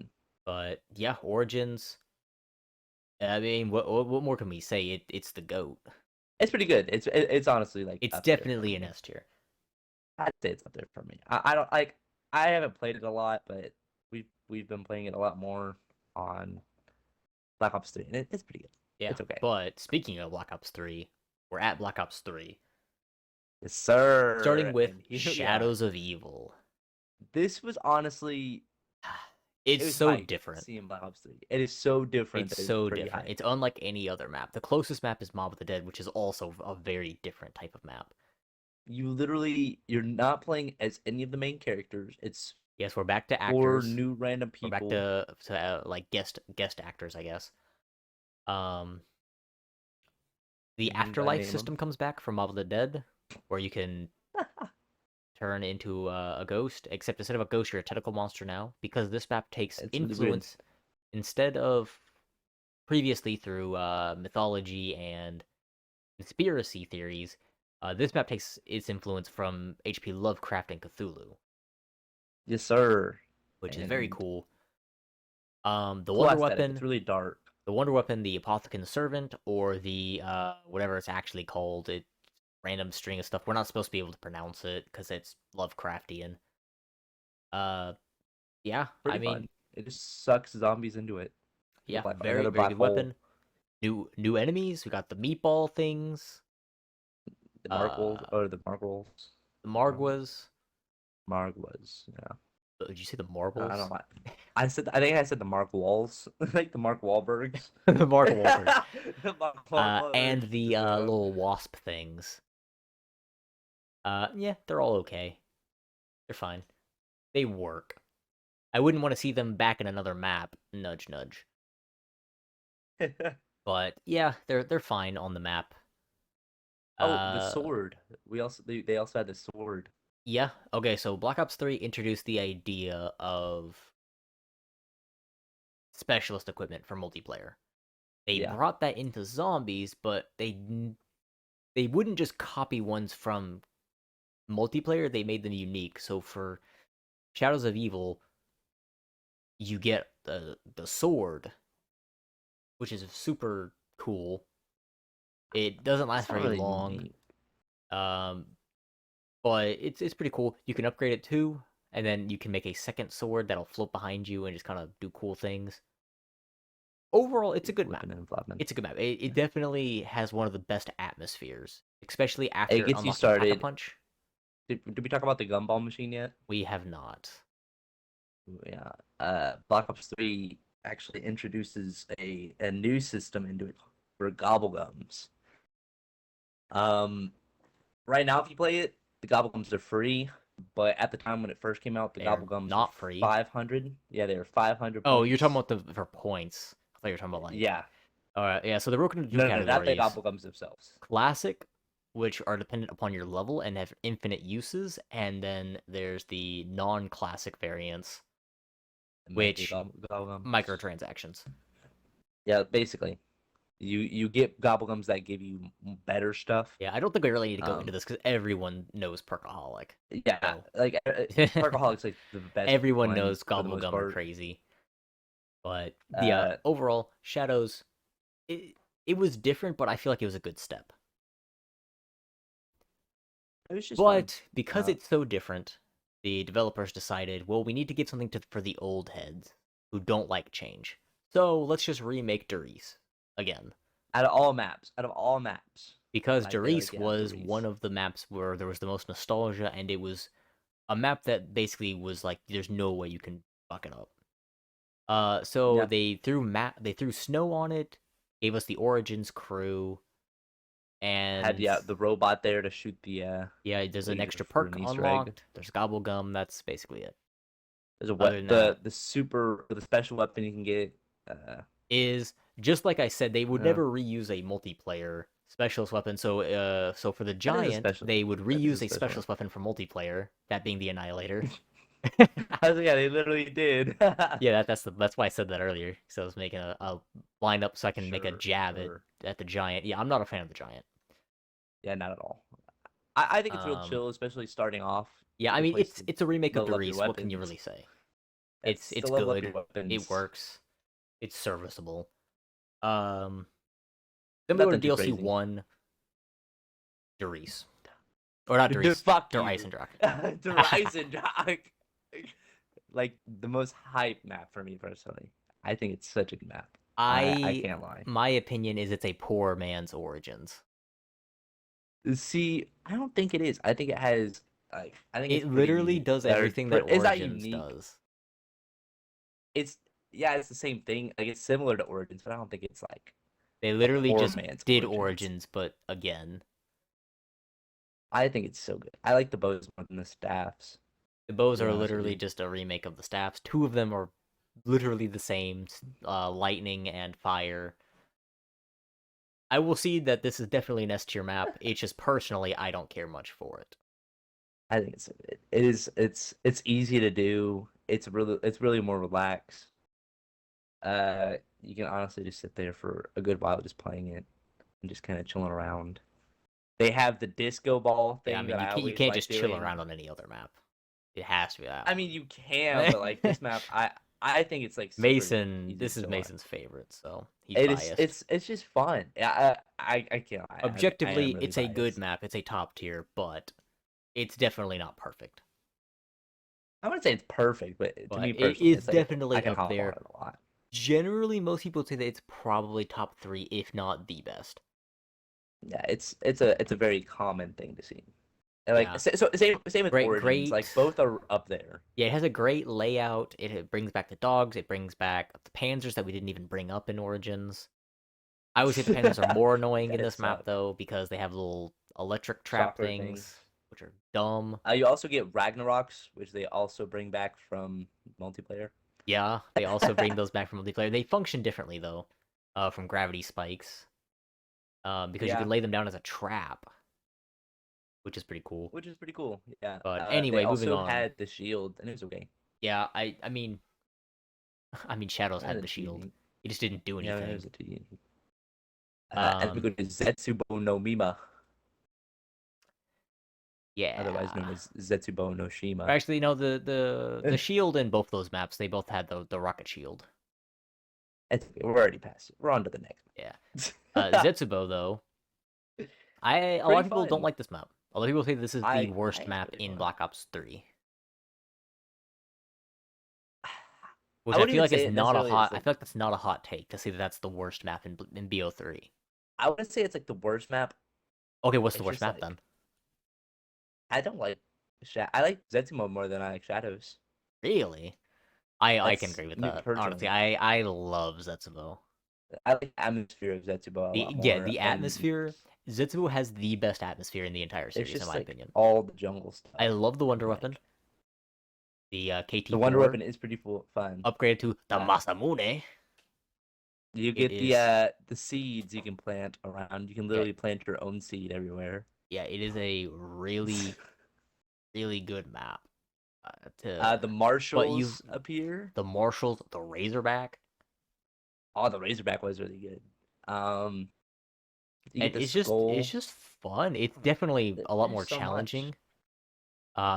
But yeah, Origins. I mean, what more can we say? It's the GOAT. It's pretty good. It's honestly like It's up there for definitely an me. S tier. I'd say it's up there for me. I don't like. I haven't played it a lot, but we've been playing it a lot more on Black Ops 3, and it's pretty good. Yeah, It's okay. but speaking of Black Ops 3, we're at Black Ops 3, Yes, sir. starting with And here we are. Shadows of Evil. This was honestly, it It's was so hype different. seeing Black Ops 3. It is so different It's that it's so pretty different. hype. It's unlike any other map. The closest map is Mob of the Dead, which is also a very different type of map. You're not playing as any of the main characters. It's Yes, we're back to four actors. new random We're back people. to like guest actors, I guess. Um, the You gotta afterlife name them. system comes back from Mob of the Dead, where you can turn into a ghost. Except instead of a ghost, you're a tentacle monster now, because this map takes It's really weird. influence instead of previously through mythology and conspiracy theories. This map takes its influence from H.P. Lovecraft and Cthulhu, Yes, sir. which is very And cool. The cool Wonder aesthetic. It's Weapon, really dark. the Apothicon Servant, or the whatever it's actually called, it random string of stuff. We're not supposed to be able to pronounce it because it's Lovecraftian. Uh, yeah, I Pretty mean, fun. It just sucks zombies into it. yeah, very Another very black good hole. weapon. New enemies. We got the meatball things. The Markles Uh, or the Markles. the Margwas. Margwas. Yeah. Did you say the I don't marbles? know. I think I said the Mark Walls, like the Mark Wahlbergs. The Mark Wahlberg. The Mark Wahlbergs. And the little wasp things. Yeah, they're all okay. They're fine. They work. I wouldn't want to see them back in another map. Nudge, nudge. But yeah, they're fine on the map. Oh, the Uh, sword. They also had the sword. yeah. Okay, so Black Ops 3 introduced the idea of specialist equipment for multiplayer. They Yeah. brought that into zombies, but they wouldn't just copy ones from multiplayer. They made them unique. So for Shadows of Evil, you get the sword, which is super cool. It doesn't last It's not very really long, unique. um, but it's pretty cool. You can upgrade it too, and then you can make a second sword that'll float behind you and just kind of do cool things. Overall, it's a good map. Flipping and flopping. It's a good map. It definitely has one of the best atmospheres, especially It after gets you unlocking started. Pack-a-Punch. Did we talk about the gumball machine yet? We have not. Yeah. Black Ops 3 actually introduces a new system into it for gobblegums. Um, right now, if you play it, the gobblegums are free. But at the time when it first came out, the They're gobblegums were not free. 500. Yeah, they were 500 Oh, you're talking points. about the for points. I thought you were talking about like. Yeah. All right, yeah. So they're broken into two No, not the categories: gobblegums themselves. classic, which are dependent upon your level and have infinite uses, and then there's the non-classic variants, The mega which gobblegums. microtransactions. Yeah, basically. You get gobblegums that give you better stuff. Yeah, I don't think we really need to go into Um, this because everyone knows Perkaholic. yeah, So like Perkaholic's like the best everyone one knows for the most Gobblegum are part. crazy. But yeah, Uh, overall, Shadows, it was different, but I feel like it was a good step. it was just fun. But because Uh, it's so different, the developers decided, well, we need to give something for the old heads who don't like change. So let's just remake Derice again. out of all maps, Because I say like, Derice yeah, was one Derice. of the maps where there was the most nostalgia, and it was a map that basically was like, there's no way you can fuck it up. So Yeah, they threw snow on it, gave us the Origins crew, had and the robot there to shoot the yeah, there's an laser extra for perk an Easter egg. unlocked. There's Gobblegum. That's basically it. There's a Other than that, the special weapon you can get. is just like I said, they would Uh, never reuse a multiplayer specialist weapon. So for the that is a giant, special. they would That is reuse a a special. specialist weapon for multiplayer, that being the Annihilator. Yeah, they literally did. Yeah, that's why I said that earlier. So I was making a line up so I can make a Sure, jab sure. at the giant. Yeah, I'm not a fan of the giant. Yeah, not at all. I think it's real Um, chill, especially starting off. yeah, I Good mean place it's to it's a remake of level up your Derice. What can you weapons. really say? That's It's to level up your good. It weapons. works. It's serviceable. Um, then we go to Nothing too DLC crazy. 1. Derice. Or not Dude, Derice. fuck Der you. Eisendrache. The Ryzen Dog. Like the most hype map for me personally. I think it's such a good map. I can't lie. My opinion is it's a poor man's Origins. See, I don't think it is. I think it has like I think it's It pretty literally unique. does everything that It's not Origins unique. does. It's yeah, it's the same thing. Like it's similar to Origins, but I don't think it's like They a literally poor just man's did Origins. Origins, but again. I think it's so good. I like the bows more than the staffs. The To bows be are honest with literally you. just a remake of the staffs. Two of them are literally the same, lightning and fire. I will see that this is definitely an S tier map. It's just personally, I don't care much for it. I think it's so good. It is. It's easy to do. It's really more relaxed. You can honestly just sit there for a good while just playing it and just kind of chilling around. They have the disco ball Yeah, I thing mean that I you always can't like just chill doing. around on any other map. It has to be that I one. mean, you can, but like this map, I think it's like super Mason, easy to this is chill on. Mason's favorite, so he's It is. biased. It's just fun. Yeah, I can't lie. I am Objectively, really it's a good biased. map. It's a top tier, but it's definitely not perfect. I wouldn't say it's perfect, but to But me it personally, is it's like I definitely can up hop on there. it a lot. Generally, most people would say that it's probably top three, if not the best. Yeah, it's a very common thing to see. And like Yeah, so same with Origins. great. Like both are up there. Yeah, it has a great layout. It brings back the dogs. It brings back the panzers that we didn't even bring up in Origins. I would say the panzers are more annoying in That this map suck. though because they have little electric trap Chopper things. things, which are dumb. You also get Ragnaroks, which they also bring back from multiplayer. Yeah, they also bring those back from multiplayer. They function differently though, from gravity spikes, because you Yeah, can lay them down as a trap, which is pretty cool. which is pretty cool. Yeah. But They anyway, moving also on. had the shield, and it was okay. Yeah, I mean, I mean, Shadows That had was the too shield. unique. He just didn't do Yeah, that anything. was too unique. And we Um, go to Zetsubo no Mima, otherwise known yeah. as Zetsubo no Shima. Actually, no, the shield in both those maps, they both had the rocket shield. It's okay. We're already past it. We're on to the Yeah. next. Zetsubo though, a lot Pretty of people don't fun. like this map. A lot of people say this is the I worst think it's map pretty in fun. Black Ops 3, I which I wouldn't feel even like is say it not a necessarily hot. is I like feel like that's not a hot take to say that that's the worst map in BO3. I wouldn't say it's like the worst map. Okay, what's the It's worst just map like then? I don't like I like Zetsumo more than I like Shadows. Really? I can That's agree with me that. Honestly, personally. I love Zetsubo. I like the atmosphere of Zetsubo a lot more, The and atmosphere. Zetsubo has the best atmosphere in the entire it's series, in just my like opinion. all the jungle I stuff. love the Wonder And Weapon, like the the Wonder KT4, Weapon is pretty fun. upgraded to the Uh, Masamune. you It get is, the seeds you can plant around. You can yeah, literally plant your own seed everywhere. it is a really good map. To The but you marshals appear. the Marshals, the Razorback, Oh, the Razorback was really good. Um, you and get the it's skull. just fun. It's definitely a lot There's more so much. challenging.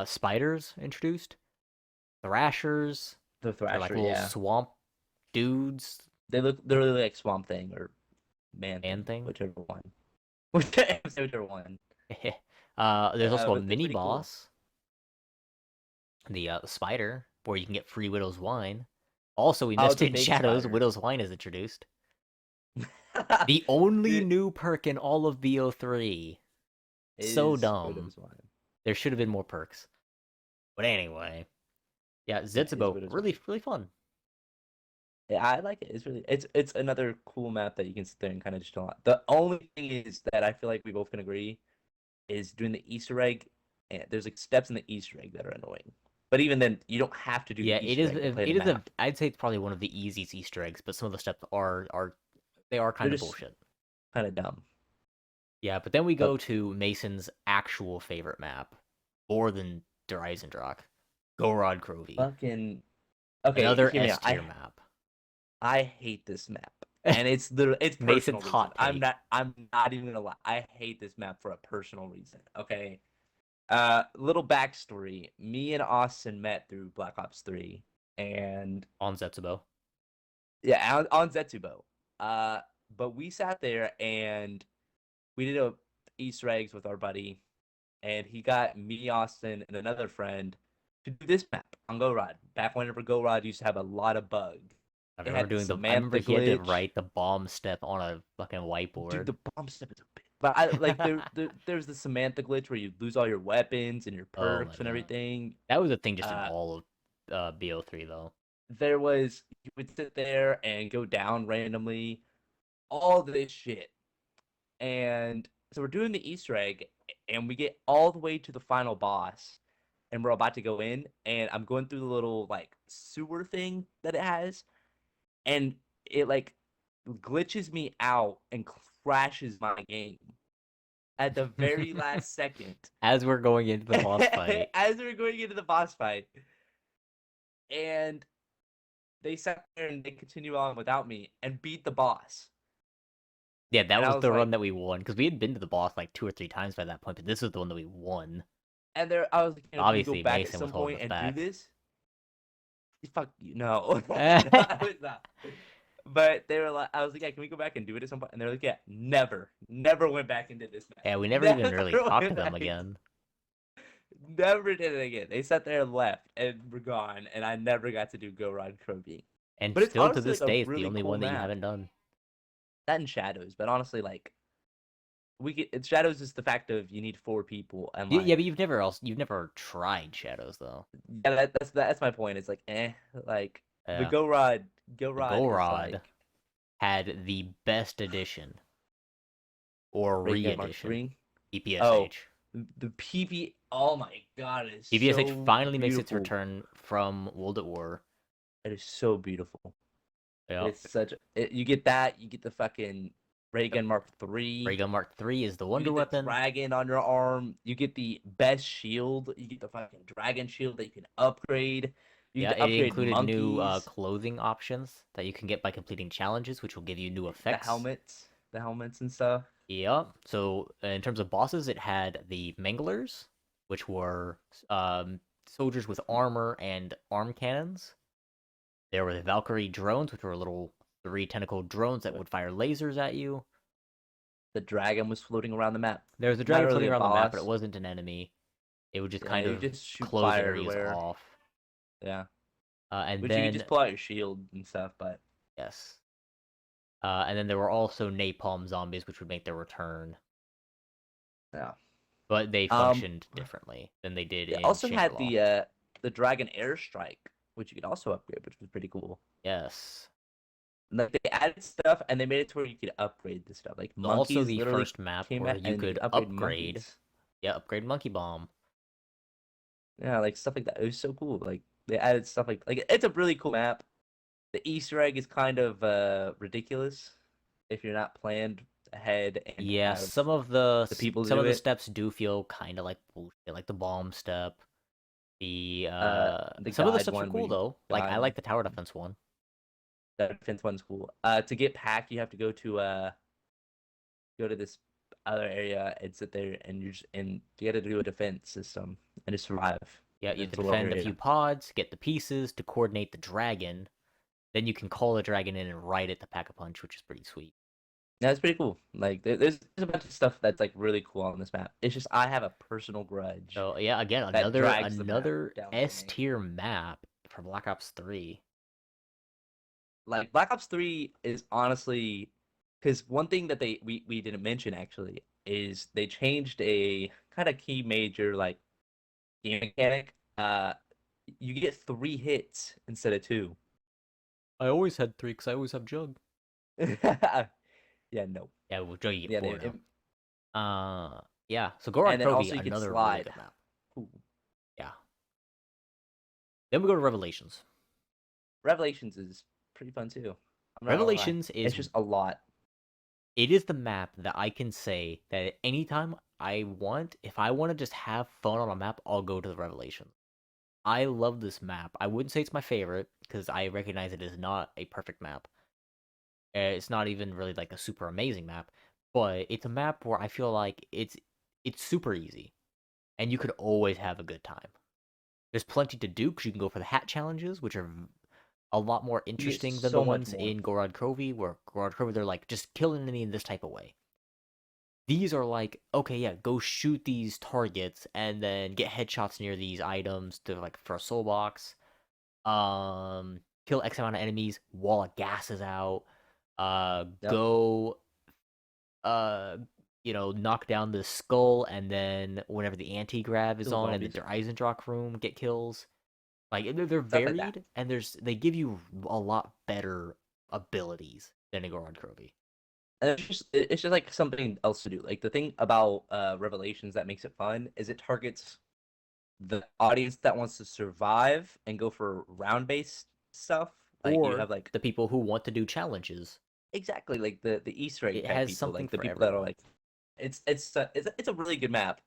Spiders introduced, Thrashers. The They're like Thrasher, little yeah. swamp dudes, They look they're really like Swamp Thing or Man man Thing, thing. whichever one. Whichever one. There's also a But they're mini pretty cool. boss, the spider, where you can get free Widow's Wine. Also, we Oh, missed the it in big Shadows. spider. Widow's Wine is introduced. The only Dude, new perk in all of BO3. So is dumb. Widow's Wine. There should have been more perks. But anyway, yeah, Yeah, is Zetsubo, Widow's Wine. really fun. Yeah, I like it. It's another cool map that you can sit there and kind of just chill out. The only thing is that I feel like we both can agree is doing the Easter egg. And there's like steps in the Easter egg that are annoying. But even then, you don't have to do Yeah, the Easter egg to play the it is a. map. I'd say it's probably one of the easiest Easter eggs, but some of the steps are they are They're kind of just bullshit. kind of dumb. Yeah, but then we But go to Mason's actual favorite map, more than Der Eisendrache, Gorod Krovi, fucking okay, another hear me S out. tier map. I hate this map. And it's personal Mason's reason. hot take. I'm not even gonna lie. I hate this map for a personal reason. Okay. Little backstory. Me and Austin met through Black Ops 3. And On Zetsubo. yeah, on Zetsubo. Uh but we sat there and we did Easter eggs with our buddy, and he got me, Austin, and another friend to do this map on Go Rod. Back whenever Go Rod used to have a lot of bugs. I It remember had the doing the. I remember Samantha he had to glitch. write the bomb step on a fucking Dude, whiteboard. the bomb step is a bit. But I like there's the Samantha glitch where you lose all your weapons and your Oh my perks and god, everything. that was a thing just in Uh, all of BO3 though. there was you would sit there and go down randomly, all this shit. And so we're doing the Easter egg, and we get all the way to the final boss, and we're about to go in, and I'm going through the little like sewer thing that it has, and it like glitches me out and crashes my game at the very last second. As we're going into the boss fight. As we're going into the boss fight. And they sat there and they continue on without me and beat the boss. Yeah, that And I was was the like, run that we won because we had been to the boss like 2 or 3 times by that point, but this is the one that we won. and there I was like, can we go Obviously, back at Mason some was holding point us and back. do this? Fuck you, no. No, I was not. But they were like, I was like, yeah, can we go back and do it at some point? And they're like, yeah, never went back into this match. Yeah, we never even really talked to them back. again. Never did it again. They sat there and left and were gone, and I never got to do Go Rod Kirby. And But it's still to honestly this like a day, it's the really only cool one that you map. haven't done. That and Shadows, but honestly, like Shadows is the fact of you need 4 people and like Yeah, but you've never tried Shadows though. yeah, that's my point. It's like like the Yeah, Go the Rod is Golrod like had the best edition or Reagan Mark re-edition. 3. Oh, EPSH. the PV. Oh my god, it's EPSH so finally makes its beautiful. return from World at War. It is so beautiful. Yeah, It's such. You get that. You get the fucking Ray Gun Mark 3. Ray Gun Mark 3 is the wonder You get the weapon. dragon on your arm. You get the best shield. You get the fucking dragon shield that you can upgrade. You Yeah, get to it upgrade included new monkeys. clothing options that you can get by completing challenges, which will give you new effects. The helmets and stuff. Yeah. So in terms of bosses, it had the Manglers, which were soldiers with armor and arm cannons. There were the Valkyrie drones, which were little 3 tentacled drones that would fire lasers at you. The dragon was floating around the map. There was a Not dragon really floating a around the map, but it boss. wasn't an enemy. It would just Yeah, kind you of just shoot close fire areas everywhere. off. Yeah. And Which you then can just pull out your shield and stuff, but yes. And then there were also napalm zombies, which would make their return. yeah. But they functioned differently than they did It in also had Shangri-La. the dragon airstrike, which you could also upgrade, which was pretty cool. Yes. Like they added stuff and they made it to where you could upgrade the stuff. Like monkeys Also the literally first map came where out you and could upgrade upgrade. monkeys. Yeah, upgrade Monkey Bomb. Yeah, like stuff like that. It was so cool. Like they added stuff like it's a really cool map. The Easter egg is kind of ridiculous if you're not planned ahead and Yeah, have some of the people to some do of the it. steps do feel kind of like bullshit, like the bomb step. The The some of the guide steps are one where cool you though. Like I guide. like the tower defense one. The defense one's cool. To get pack, you have to go to this other area and sit there and you got to do a defense system and just survive. Yeah, you have It's to a little defend a area. few pods, get the pieces to coordinate the dragon. Then you can call the dragon in and ride it to pack a punch, which is pretty sweet. Yeah, it's pretty cool. Like there's a bunch of stuff that's like really cool on this map. It's just I have a personal grudge. So yeah, again, that drags the map another down for me. S tier map for Black Ops 3. Like Black Ops 3 is honestly because one thing that we didn't mention actually is they changed a kind of key major like game mechanic. You get 3 hits instead of 2. I always had 3 because I always have Jug. Yeah, no. Yeah, with Jug you Yeah, get 4 now. Yeah, so Goron and then Krovi, also you can another really slide. good map. Ooh. Yeah. Then we go to Revelations. Revelations is pretty fun too. I'm not gonna lie. Revelations is It's just a lot. It is the map that I can say that at any time I want, if I want to just have fun on a map, I'll go to the Revelations. I love this map. I wouldn't say it's my favorite because I recognize it is not a perfect map. It's not even really like a super amazing map, but it's a map where I feel like it's super easy, and you could always have a good time. There's plenty to do because you can go for the hat challenges, which are a lot more interesting than so the much ones more. in Gorod Krovi, where Gorod Krovi they're like just kill an enemy in this type of way. These are like, okay, yeah, go shoot these targets and then get headshots near these items to like for a soul box. Kill X amount of enemies while a gas is out. Yep. Go uh knock down the skull, and then whenever the anti-grav is Kill on and zombies. their Eisendrach room, get kills. Like they're Stuff like that. varied, and they give you a lot better abilities than a Goron Krovi. And it's just like something else to do. Like the thing about Revelations that makes it fun is it targets the audience that wants to survive and go for round based stuff. Like you Or have like the people who want to do challenges. exactly like the Easter egg It type has people, something like the for people that are everyone. like it's a really good map.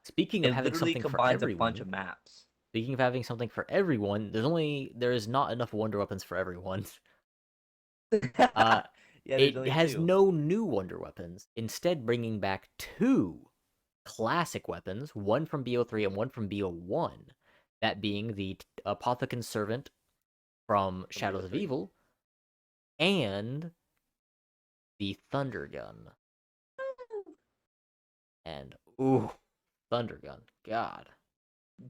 Speaking of It having literally something for combines a bunch everyone, of maps. speaking of having something for everyone, there is not enough wonder weapons for everyone. Uh, Yeah, there's it only has two. no new wonder weapons, instead bringing back two classic weapons, one from BO3 and one from BO1. That being the Apothecon Servant from From Shadows of BO3. Evil and the Thunder Gun. And ooh, Thunder Gun. God,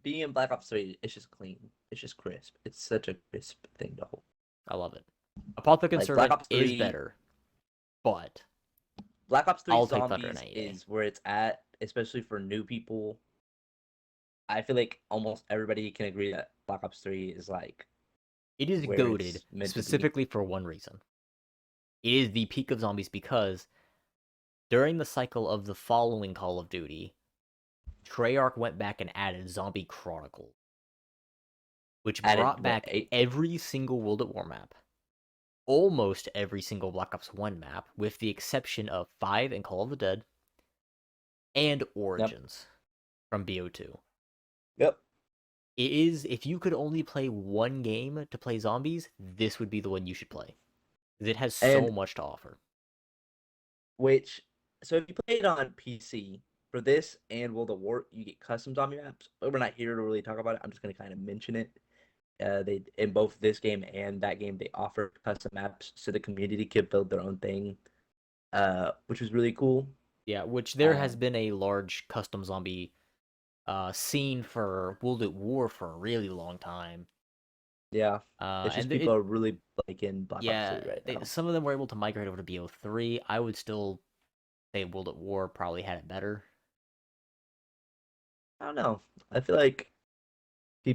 Being in Black Ops 3, it's just clean. It's just crisp. It's such a crisp thing to hold. I love it. Apothecon Like Black Servant Ops is 3, better, but Black Ops 3 I'll take Thunder Zombies any day. is where it's at, especially for new people. I feel like almost everybody can agree that Black Ops 3 is like It is where goaded it's meant to be. specifically for one reason. It is the peak of zombies because during the cycle of the following Call of Duty, Treyarch went back and added Zombie Chronicle, which Added brought what, back 8? every single World at War map, almost every single Black Ops 1 map, with the exception of 5 and Call of the Dead, and Yep. Origins from BO2. Yep. It is, if you could only play one game to play zombies, this would be the one you should play. It has so And much to offer. which, so if you play it on PC for this and World of War, you get custom zombie maps. But we're not here to really talk about it. I'm just gonna kind of mention it. They in both this game and that game they offer custom maps so the community could build their own thing, which was really cool. Yeah, which there has Um, been a large custom zombie scene for World at War for a really long time. yeah, it's just And people are really liking Black Ops yeah, 3 right now. some of them were able to migrate over to BO3. I would still say World at War probably had it better. I don't know. I feel like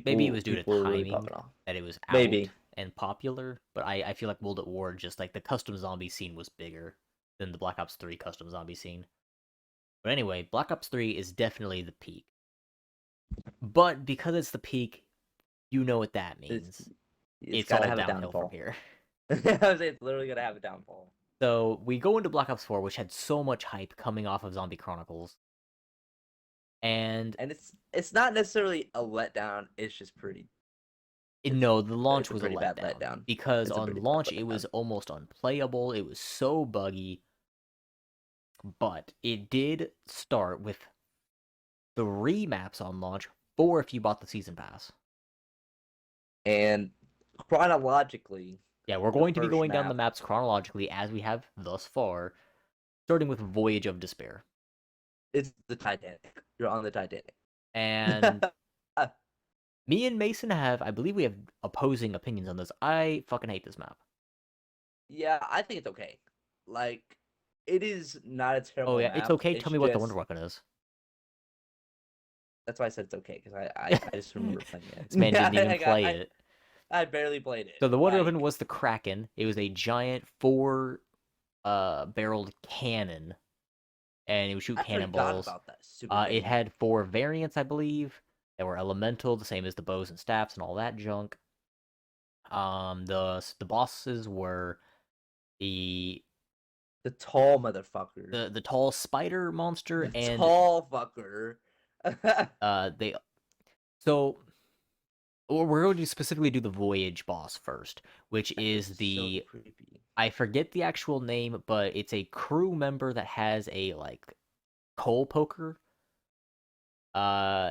Maybe it people was due to people are really timing popping off. that it was out Maybe. and popular, but I feel like World at War, just like the custom zombie scene was bigger than the Black Ops 3 custom zombie scene. But anyway, Black Ops 3 is definitely the peak. But because it's the peak, you know what that It's means. it's It's got to all have a downhill from downfall. here. I was saying it's literally gonna have a downfall. So we go into Black Ops 4, which had so much hype coming off of Zombie Chronicles. And And it's not necessarily a letdown. It's just pretty. no, the It's launch a was a pretty bad letdown letdown. because It's a on pretty bad launch it was letdown. almost unplayable. It was so buggy, but it did start with 3 maps on launch, 4 if you bought the season pass. And chronologically, Yeah, we're the going to be first going down the map maps chronologically as we have thus far, starting with Voyage of Despair. is the Titanic. You're on the Titanic. And me and Mason I believe we have opposing opinions on this. I fucking hate this map. Yeah, I think it's okay. Like, it is not a Oh terrible yeah, it's map. okay. It's Tell me what the wonder just weapon is. that's why I said it's okay because I just remember playing it. This man didn't even I, play I it. I barely played it. So the wonder weapon Like, was the Kraken. It was a giant 4 barreled cannon, and it would shoot I forgot cannonballs. about that stupid It thing. had 4 variants, I believe, that were elemental, the same as the bows and staffs and all that junk. The bosses were the The tall motherfucker. the tall spider monster, The and tall fucker. they so we're going to specifically do the Voyage boss first, which is So the, creepy. I forget the actual name, but it's a crew member that has a like coal poker.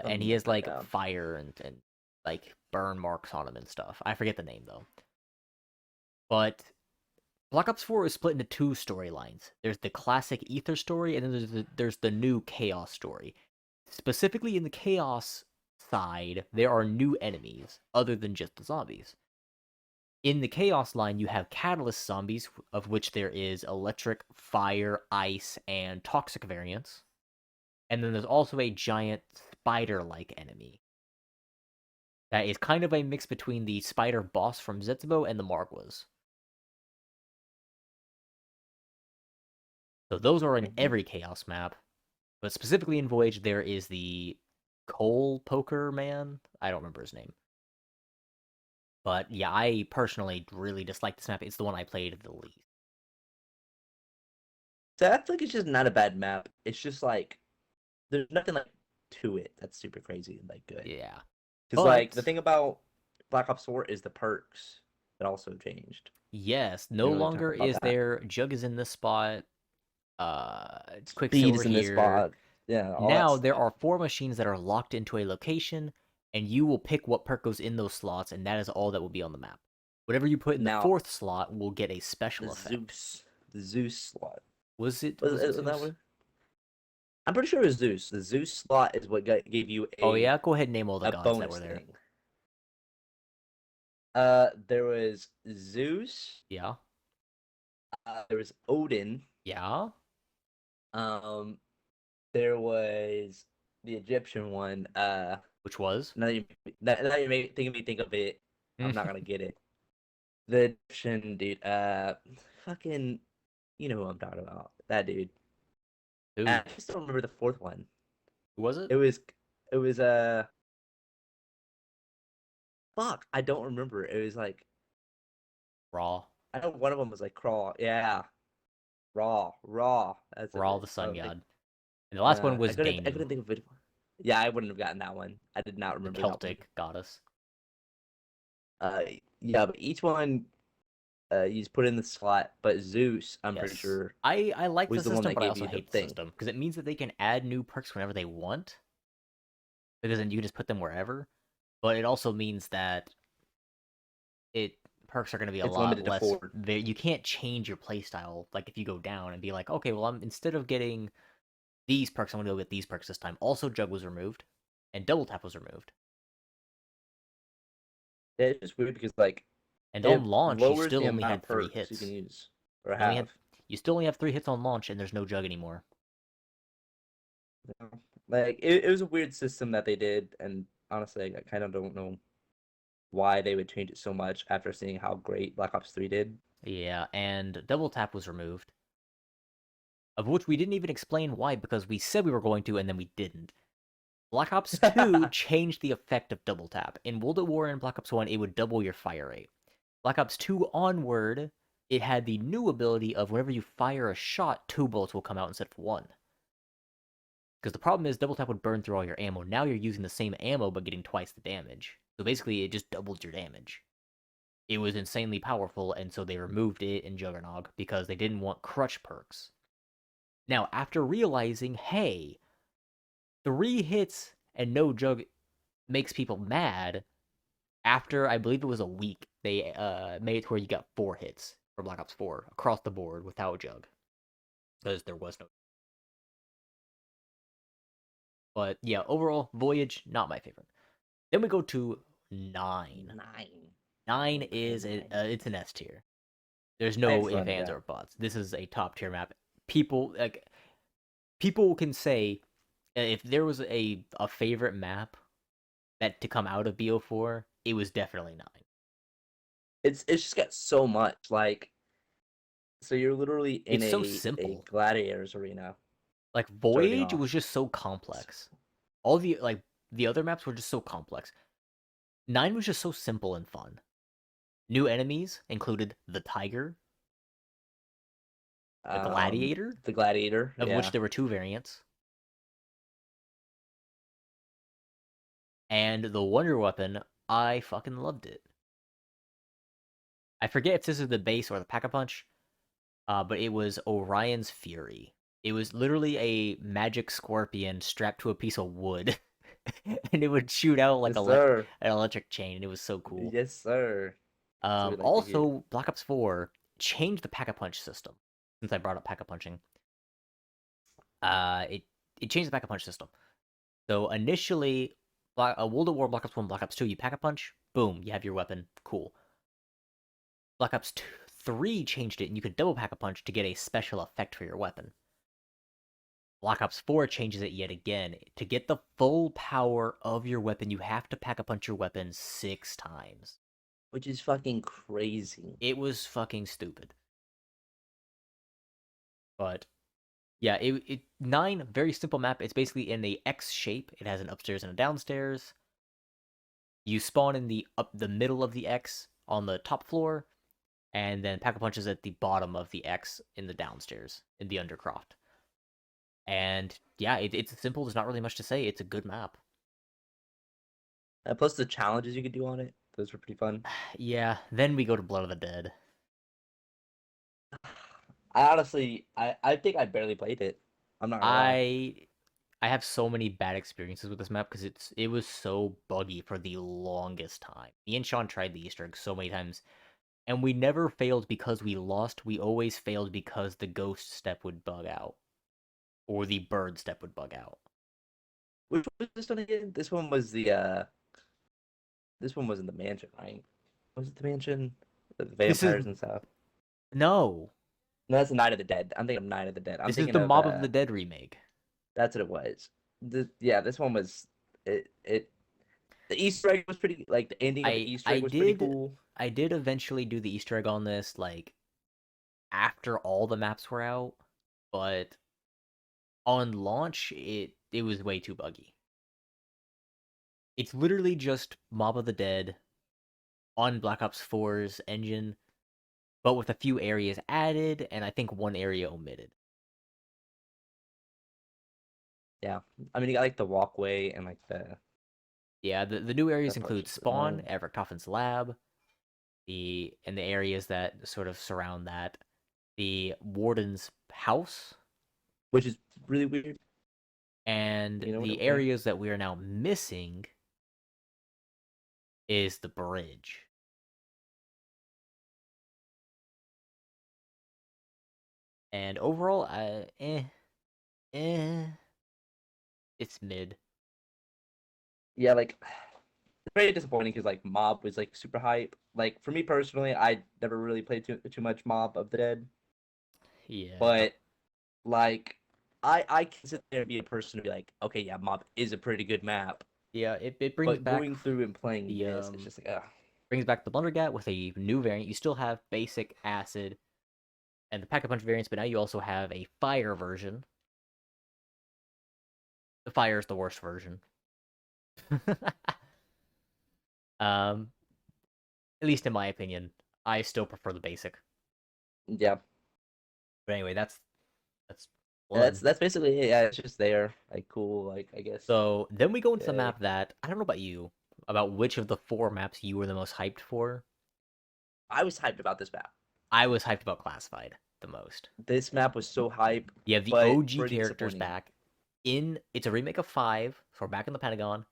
And Something he has like like that. fire and like burn marks on him and stuff. I forget the name though. But Black Ops 4 is split into two storylines. There's the classic Ether story, and then there's the new Chaos story. Specifically in the Chaos side, there are new enemies other than just the zombies. In the Chaos line, you have Catalyst zombies, of which there is electric, fire, ice, and toxic variants. And then there's also a giant spider-like enemy. That is kind of a mix between the spider boss from Zetsubo and the Margwas. So those are in every Chaos map. But specifically in Voyage, there is the Coal Poker Man. I don't remember his name. But yeah, I personally really dislike this map. It's the one I played the least. So I feel like it's just not a bad map. It's just like there's nothing like to it that's super crazy and like good. Yeah. Because like the thing about Black Ops 4 is the perks that also changed. Yes, no really longer is that. there Jug is in this spot. Speed is Quicksilver in this here. spot. Yeah. All Now that there stuff. are 4 machines that are locked into a location, and you will pick what perk goes in those slots, and that is all that will be on the map. Whatever you put in the Now, 4th slot will get a special effect. The Zeus slot. Was it Was Zeus? that one? I'm pretty sure it was Zeus. The Zeus slot is what gave you Oh yeah, go ahead and name all the a gods that bonus were there. thing. There was Zeus. Yeah. There was Odin. Yeah. There was the Egyptian one. Which was? Now you think of it. I'm not gonna get it. The Egyptian dude. Fucking, you know who I'm talking about. That dude. Who? I just don't remember the fourth one. Who was it? It was fuck, I don't remember. It was like Raw. I know one of them was like Crawl. Yeah. Raw. That's Raw, it. the sun Like, god. And the last one was I Danu, couldn't think of it. Yeah, I wouldn't have gotten that one. I did not the remember Celtic goddess. that one. Yeah, but each one you just put in the slot. But Zeus, I'm pretty Yes. sure, I like the was the one system, that but I gave also you the hate the thing. system because it means that they can add new perks whenever they want, because then you can just put them wherever. But it also means that perks are going to be a It's lot limited to less. 4. You can't change your playstyle. Like if you go down and be like, okay, well, instead of getting these perks, I'm going to go get these perks this time. Also, Jug was removed, and Double Tap was removed. Yeah, it's just weird because like And it on launch, you lowers still the only amount had of 3 perks hits. you can use or have. You still only have 3 hits on launch, and there's no Jug anymore. Like it was a weird system that they did, and honestly, I kind of don't know why they would change it so much after seeing how great Black Ops 3 did. Yeah, and Double Tap was removed. Of which we didn't even explain why, because we said we were going to, and then we didn't. Black Ops 2 changed the effect of Double Tap. In World at War and Black Ops 1, it would double your fire rate. Black Ops 2 onward, it had the new ability of whenever you fire a shot, 2 bullets will come out instead of 1. Because the problem is, Double Tap would burn through all your ammo. Now you're using the same ammo, but getting twice the damage. So basically, it just doubled your damage. It was insanely powerful, and so they removed it in Juggernog because they didn't want crutch perks. Now, after realizing, hey, 3 hits and no Jug makes people mad, after, I believe it was a week, they made it to where you got 4 hits for Black Ops 4 across the board without Jug. Because there was no. But yeah, overall, Voyage, not my favorite. Then we go to 9. 9 is, it's an S tier. There's no ifs, ands, or buts. This is a top tier map. People can say, if there was a favorite map that to come out of BO4, it was definitely 9. It's just got so much, like, so you're literally in so simple. A gladiators arena. Like Voyage was just so complex. All the other maps were just so complex. 9 was just so simple and fun. New enemies included the Tiger, the Gladiator, of which there were 2 variants, and the Wonder Weapon. I fucking loved it. I forget if this is the base or the Pack-a-Punch, but it was Orion's Fury. It was literally a magic scorpion strapped to a piece of wood, and it would shoot out like an electric chain, and it was so cool. Yes, sir. Also, Black Ops 4 changed the pack-a-punch system. Since I brought up pack-a-punching, it changed the pack-a-punch system. So initially, World at War, Black Ops 1, Black Ops 2, you pack-a-punch, boom, you have your weapon, cool. Black Ops 2, 3 changed it, and you could double pack-a-punch to get a special effect for your weapon. Black Ops 4 changes it yet again. To get the full power of your weapon, you have to pack-a-punch your weapon 6 times. Which is fucking crazy. It was fucking stupid. But yeah, 9, very simple map. It's basically in the X shape. It has an upstairs and a downstairs. You spawn in the middle of the X on the top floor, and then pack-a-punches at the bottom of the X in the downstairs, in the Undercroft. And yeah, it's simple. There's not really much to say. It's a good map. Plus the challenges you could do on it. Those were pretty fun. Yeah, then we go to Blood of the Dead. I honestly, I think I barely played it. I'm not gonna lie. I have so many bad experiences with this map because it was so buggy for the longest time. Me and Sean tried the Easter egg so many times, and we never failed because we lost. We always failed because the ghost step would bug out, or the bird step would bug out. Which was this one again? This one was This one was in the mansion, right? Was it the mansion? The vampires and stuff. No, No, that's Night of the Dead. I'm thinking of Night of the Dead. I'm this is thinking the of Mob of the Dead remake. That's what it was. This one was it. The Easter egg was pretty. Like the ending of the Easter egg was pretty cool. I did eventually do the Easter egg on this, like after all the maps were out, but on launch it was way too buggy. It's literally just Mob of the Dead on Black Ops 4's engine, but with a few areas added, and I think one area omitted. Yeah, I mean you got like the walkway and like the. Yeah, the new areas That part's include just Spawn, annoying. Everett Coffin's lab, the areas that sort of surround that, the Warden's house, Which is really weird. and You know what the I'm saying? areas that we are now missing is the bridge. And overall, it's mid. Yeah, like it's very disappointing because like Mob was like super hype. Like for me personally, I never really played too much Mob of the Dead, Yeah. but like I can sit there and be a person to be like, okay, yeah, Mob is a pretty good map, Yeah, it brings but back going through and playing the this, it's just like, ugh. brings back the Blundergat with a new variant. You still have basic acid and the Pack-a-Punch variants, but now you also have a fire version. The fire is the worst version. um, at least in my opinion, I still prefer the basic. Yeah. But anyway, that's That's Blood. basically it. Yeah, it's just there, like cool, like I guess. So then we go into the Okay. map that I don't know about you, about which of the 4 maps you were the most hyped for. I was hyped about this map. I was hyped about Classified the most. This map was so hype, You have the but OG pretty characters disappointing. back. It's a remake of 5, so we're back in the Pentagon.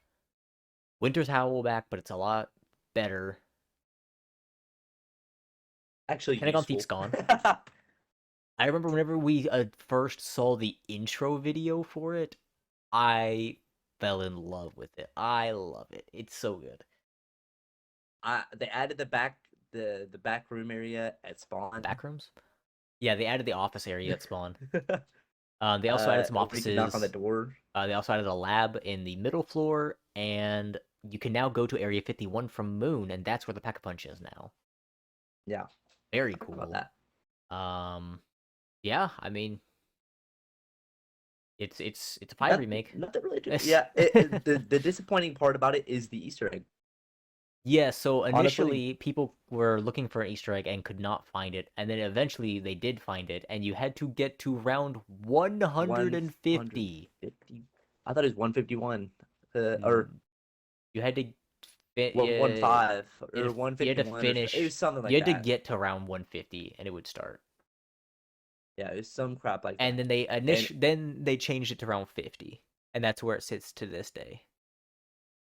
Winter's Howl back, but it's a lot better. Actually Pentagon useful. Thief's gone. I remember whenever we first saw the intro video for it, I fell in love with it. I love it. It's so good. They added the back room area at spawn. Backrooms? Yeah, they added the office area at spawn. They also added some Where you can knock on the offices. door. They also added a lab in the middle floor, and you can now go to Area 51 from Moon, and that's where the Pack-a-Punch is now. Yeah. Very I forgot cool. about that. Yeah, I mean, it's a 5 remake. Nothing really. Yeah. The disappointing part about it is the Easter egg. Yeah, so Honestly, initially people were looking for an Easter egg and could not find it, and then eventually they did find it, and you had to get to round 150. 150. I thought it was 151. Or You had to fit, 115 you or had to 151 finish. it was something You like had to that. get to round 150, and it would start. Yeah, it was some crap like And that. then they changed it to round 50, and that's where it sits to this day.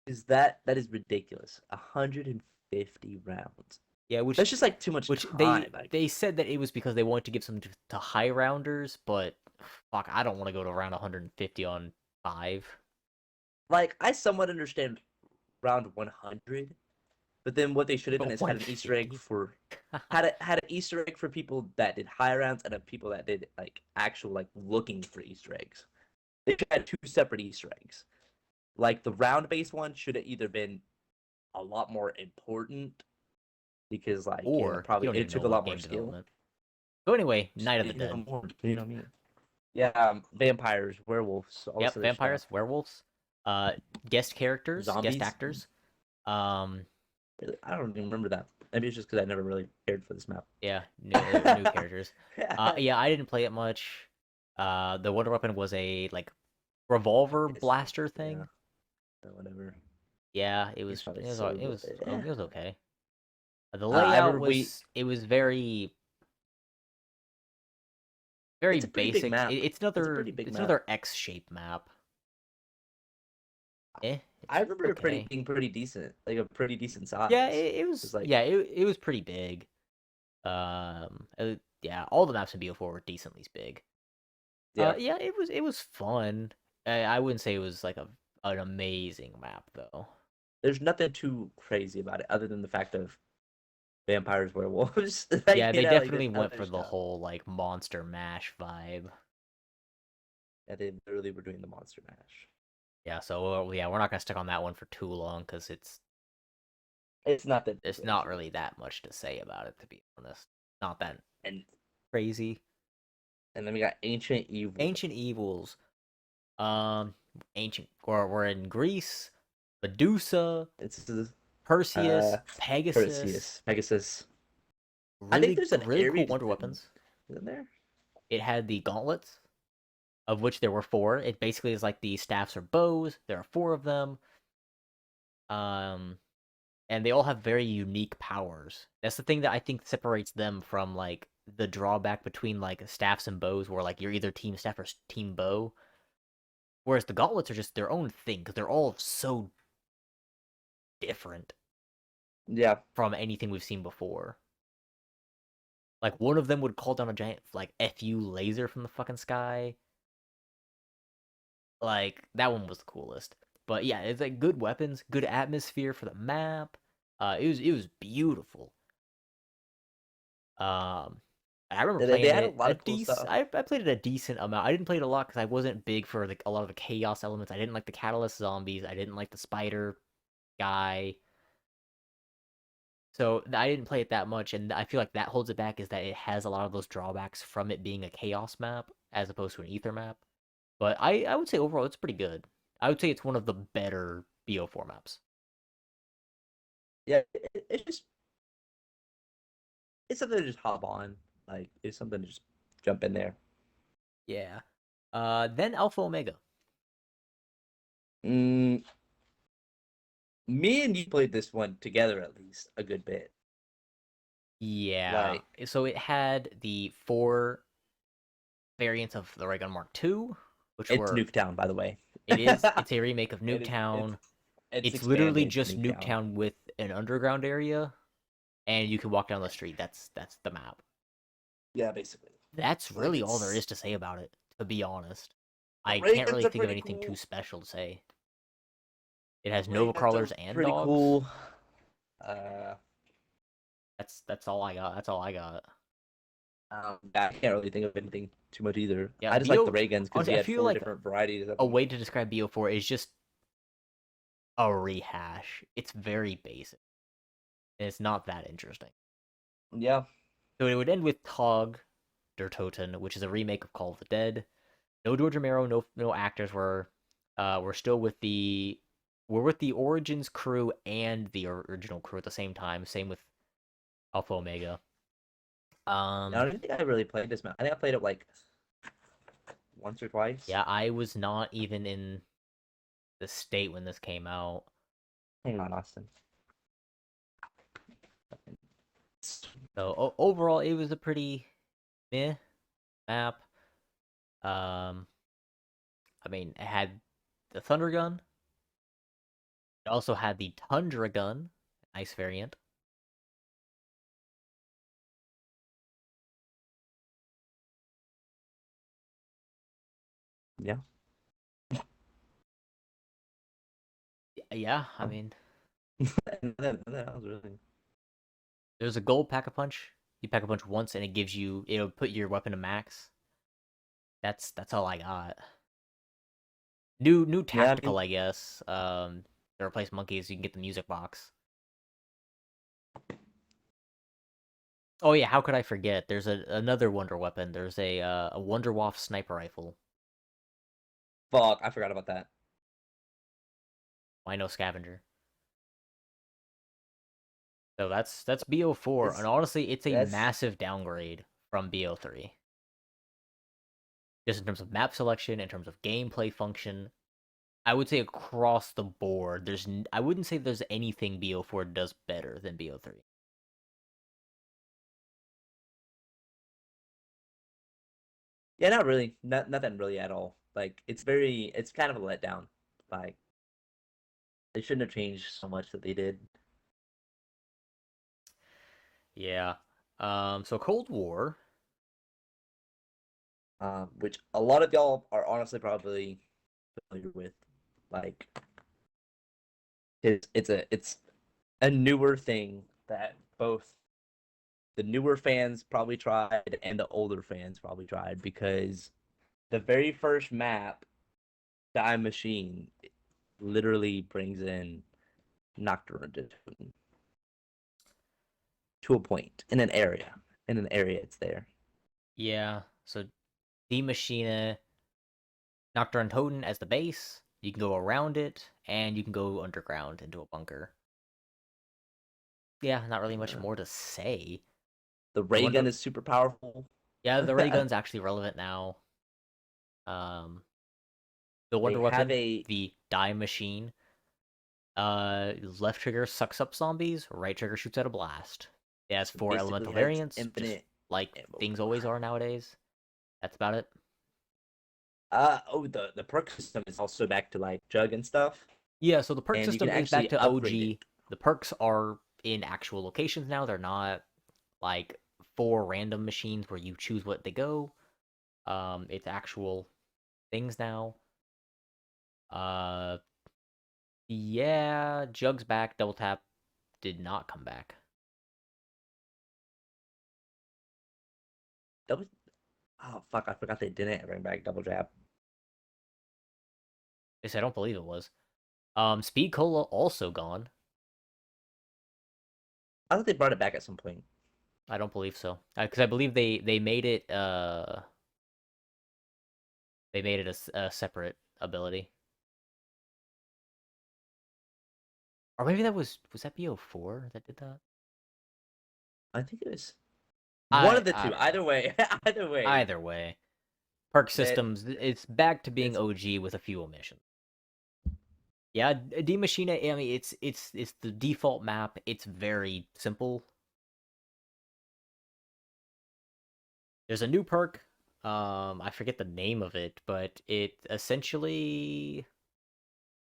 Is that is ridiculous. 150 rounds. Yeah, That's just like too much which time. Like, they said that it was because they wanted to give some to high rounders, but fuck, I don't want to go to around 150 on 5. I somewhat understand round 100, but then what they should have done is had an Easter egg 150. for had an Easter egg for people that did high rounds and people that did like actual like looking for Easter eggs. They should have had two separate Easter eggs. Like the round based one should have either been a lot more important because Or you probably don't it even know took a about lot more game skill. development. So anyway, Night of the You know Dead. more. You know what I mean? Yeah, vampires, werewolves, all this Yep, other stuff. vampires, werewolves, uh, guest characters, guest Zombies. actors. Um, Really, I don't even remember that. Maybe it's just because I never really cared for this map. yeah, new characters. Yeah, I didn't play it much. The wonder weapon was a like revolver Pistol. blaster Yeah, thing. whatever. Yeah, It's probably it was so it good. was Yeah. it was okay. The I layout remember we. was it was very It's a pretty big basic. map. It's a pretty big It's map. another X-shaped map. I It's remember it okay. being pretty decent, like a pretty decent Yeah, size. It's like, it was pretty big. Yeah, all the maps in BO4 were decently big. yeah, Yeah, it was fun. I wouldn't say it was like an amazing map though. there's nothing too crazy about it other than the fact of vampires, werewolves. Yeah, they Like definitely there's went other for the stuff. whole like Monster Mash vibe. Yeah, they literally were doing the monster mash. Yeah, so yeah, we're not gonna stick on that one for too long because It's not that there's not differentiating. really that much to say about it to be honest. Not that And crazy. then we got ancient evil. Ancient evils. Um, ancient. We're in Greece. Medusa, It's Perseus, uh Pegasus. Perseus, Pegasus. I think there's an Really cool Ares wonder weapons. in there. It had the gauntlets, of which there were 4. It basically is like the staffs or bows. There are 4 of them. Um, and they all have very unique powers. That's the thing that I think separates them from like the drawback between like staffs and bows, where like you're either team staff or team bow. Whereas the gauntlets are just their own thing because they're all so different Yeah, from anything we've seen before. Like one of them would call down a giant like FU laser from the fucking sky. Like that one was the coolest. But yeah, it's like good weapons, good atmosphere for the map. It was beautiful. Um, I remember they playing had a it lot of cool stuff. I played it a decent amount. I didn't play it a lot because I wasn't big for like a lot of the chaos elements. I didn't like the catalyst zombies. I didn't like the spider guy. So I didn't play it that much, and I feel like that holds it back is that it has a lot of those drawbacks from it being a chaos map as opposed to an ether map. But I would say overall it's pretty good. I would say it's one of the better BO4 maps. Yeah, it's just it's something to just hop on. Like it's something to just jump in there. Yeah. Then Alpha Omega. Mm, me and you played this one together at least a good bit. Yeah. Like So it had the 4 variants of the Ray Gun Mark II, which it's were Nuketown, by the way. it's a remake of It's Nuketown. it's It's literally expanded just Nuketown. Nuketown with an underground area, and you can walk down the street. That's the map. Yeah, basically. That's Like really all there it's is to say about it, to be honest. the I ray can't guns really are think of pretty anything too cool. special to say. It has Ray Nova guns are crawlers and pretty dogs. cool. Uh, That's all I got. That's all I got. I can't really think of anything too much either. Yeah, I just like the BO. ray guns because Honestly, we I had feel 4 like different varieties of a them. way to describe BO4 is just a rehash. It's very basic, and it's not that interesting. Yeah, So it would end with Tog Der Toten, which is a remake of Call of the Dead. No George Romero, no actors were. We're still with the Origins crew and the original crew at the same time. Same with Alpha Omega. I don't think I really played this map. I think I played it like once or twice. Yeah, I was not even in the state when this came out. Hang on, Austin. So overall, it was a pretty meh map. Um, I mean, it had the Thunder Gun. It also had the Tundra Gun, nice variant. Yeah. Yeah, I mean, That was really. there's a gold pack-a-punch. You pack a punch once, and it'll put your weapon to max. That's all I got. New Yeah, I tactical, mean, I guess. To replace monkeys, you can get the music box. Oh yeah, how could I forget? There's another wonder weapon. There's a Wonderwaff sniper rifle. fuck, I forgot about that. Why no scavenger? So that's BO4, and It's honestly, it's a that's massive downgrade from BO3. Just in terms of map selection, in terms of gameplay function, I would say across the board, I wouldn't say there's anything BO4 does better than BO3. yeah, not really, nothing really at all. Like it's kind of a letdown. Like they shouldn't have changed so much that they did. Yeah. So Cold War. Which a lot of y'all are honestly probably familiar with. Like it's a newer thing that both the newer fans probably tried and the older fans probably tried because the very first map, Die Machine, literally brings in Nocturne to a point in an area. In an area, it's there. Yeah. So Die Maschine, Nocturne Toten as the base. You can go around it, and you can go underground into a bunker. Yeah, not really much Uh, more to say. the The ray gun Wonder, is super powerful. yeah, the ray gun's actually relevant now. Um, the They Wonder have Weapon, a the Die Machine. Left trigger sucks up zombies. Right trigger shoots out a blast. It has four basically elemental has variants, just infinite like ammo things per always round. are nowadays. That's about it. The perk system is also back to like Jug and stuff, Yeah, so the perk and you can system is back actually to upgrade OG. it. The perks are in actual locations now. They're not like four random machines where you choose what they go. It's actual things now. Uh, yeah, Jug's back. Double tap did not come back. Double, oh fuck, I forgot they didn't bring back Double Jab. At least I don't believe it was. Speed Cola also gone. I thought they brought it back at some point. I don't believe so. Because I believe they made it a separate ability. Or maybe was that BO4 that did that? I think it was one I of the I two. don't Either know. way, either way, Either way, perk that systems, it's back to being it's OG with a few omissions. Yeah, D Machina, I mean it's the default map. It's very simple. There's a new perk. I forget the name of it, but it essentially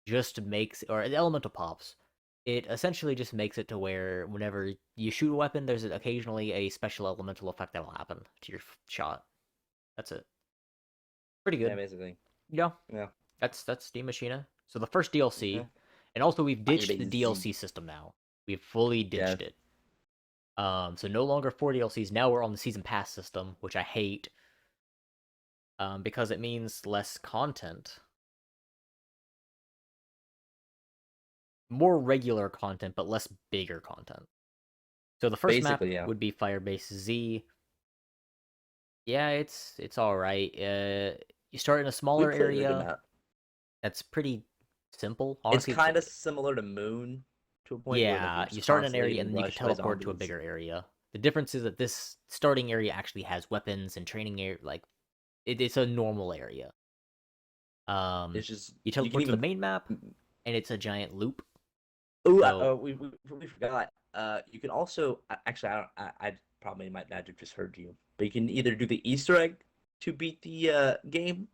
just makes or elemental pops. It essentially just makes it to where whenever you shoot a weapon, there's occasionally a special elemental effect that will happen to your shot. That's it. Pretty yeah, good. basically. Yeah, Yeah. that's Steam Machina. So the first DLC, Okay. and also we've ditched the Firebase Z. DLC system now. We've fully Yeah. ditched it. So no longer 4 DLCs. Now we're on the season pass system, which I hate. Because it means less content, more regular content, but less bigger content. So the first map Basically, yeah. would be Firebase Z. Yeah, it's all right. You start in a We smaller played a good area. map. That's pretty simple. It's Honestly, kind of similar to Moon to a point where like you're yeah, you just start in an constantly area getting and then you can rushed by teleport to a zombies. bigger area. The difference is that this starting area actually has weapons and training area. Like it's a normal area. Um, It's just you you can teleport to the even. main map, and it's a giant loop. Oh, So we forgot. You can also actually I probably might not have just heard you, but you can either do the Easter egg to beat the game,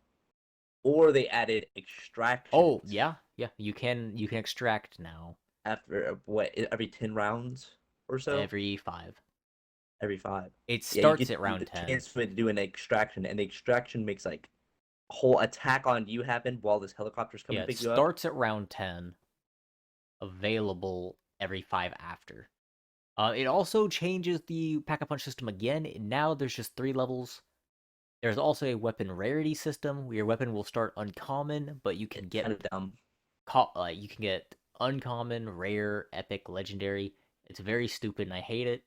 or they added oh extractions yeah, yeah, you can extract now after every 10 rounds or so, every 5. every five. It Yeah, you starts get at you round the 10. chance to do an extraction, and the extraction makes like whole attack on you happen while this helicopter's coming Yeah, to it pick you up. starts at round 10, available every 5 after. It also changes the Pack-a-Punch system again. Now there's just 3 levels. There's also a weapon rarity system where your weapon will start uncommon, but you can It's get kind of dumb. you can get uncommon, rare, epic, legendary. It's very stupid and I hate it.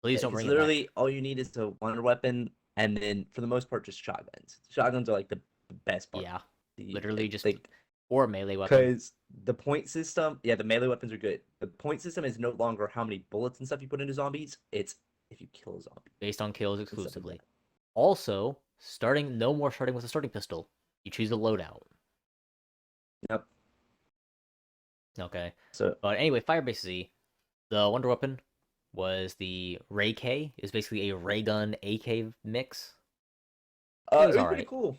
Please don't Because bring it back. literally all you need is a wonder weapon, and then for the most part, just shotguns. Shotguns are like the best part. Yeah, The literally just like or a melee weapon because the point system, yeah, the melee weapons are good. The point system is no longer how many bullets and stuff you put into zombies. It's if you kill a zombie based on kills and stuff like exclusively. that. Also, no more starting with a starting pistol. You choose a loadout. Yep. Okay. So But anyway, Firebase Z, the wonder weapon was the Ray K. It was basically a ray gun AK mix. It was it was pretty alright. cool.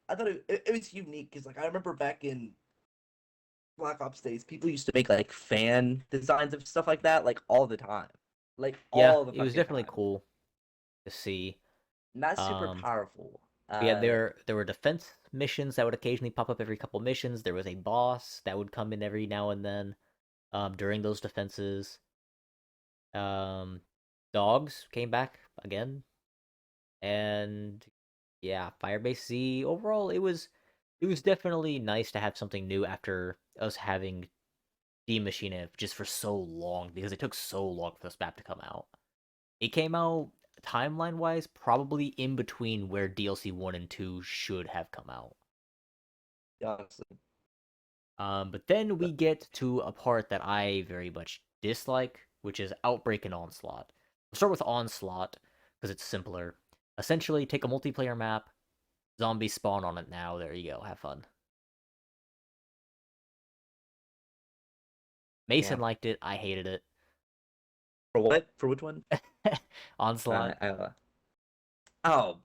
I thought it was unique because like I remember back in Black Ops days, people used to make like fan designs of stuff like that like all the time, like Yeah, all the it was fucking definitely time. cool to see. Not super Um, powerful. yeah, there were defense missions that would occasionally pop up every couple missions. There was a boss that would come in every now and then during those defenses. Um, dogs came back again, and yeah, Firebase Z. Overall, it was definitely nice to have something new after us having D Machine just for so long because it took so long for this map to come out. It came out timeline wise probably in between where DLC 1 and 2 should have come out. honestly. But then we get to a part that I very much dislike, which is Outbreak and Onslaught. We'll start with Onslaught because it's simpler. Essentially, take a multiplayer map, zombies spawn on it now. There you go, have fun. Yeah. Mason liked it, I hated it. For what? For which one? Onslaught. Oh,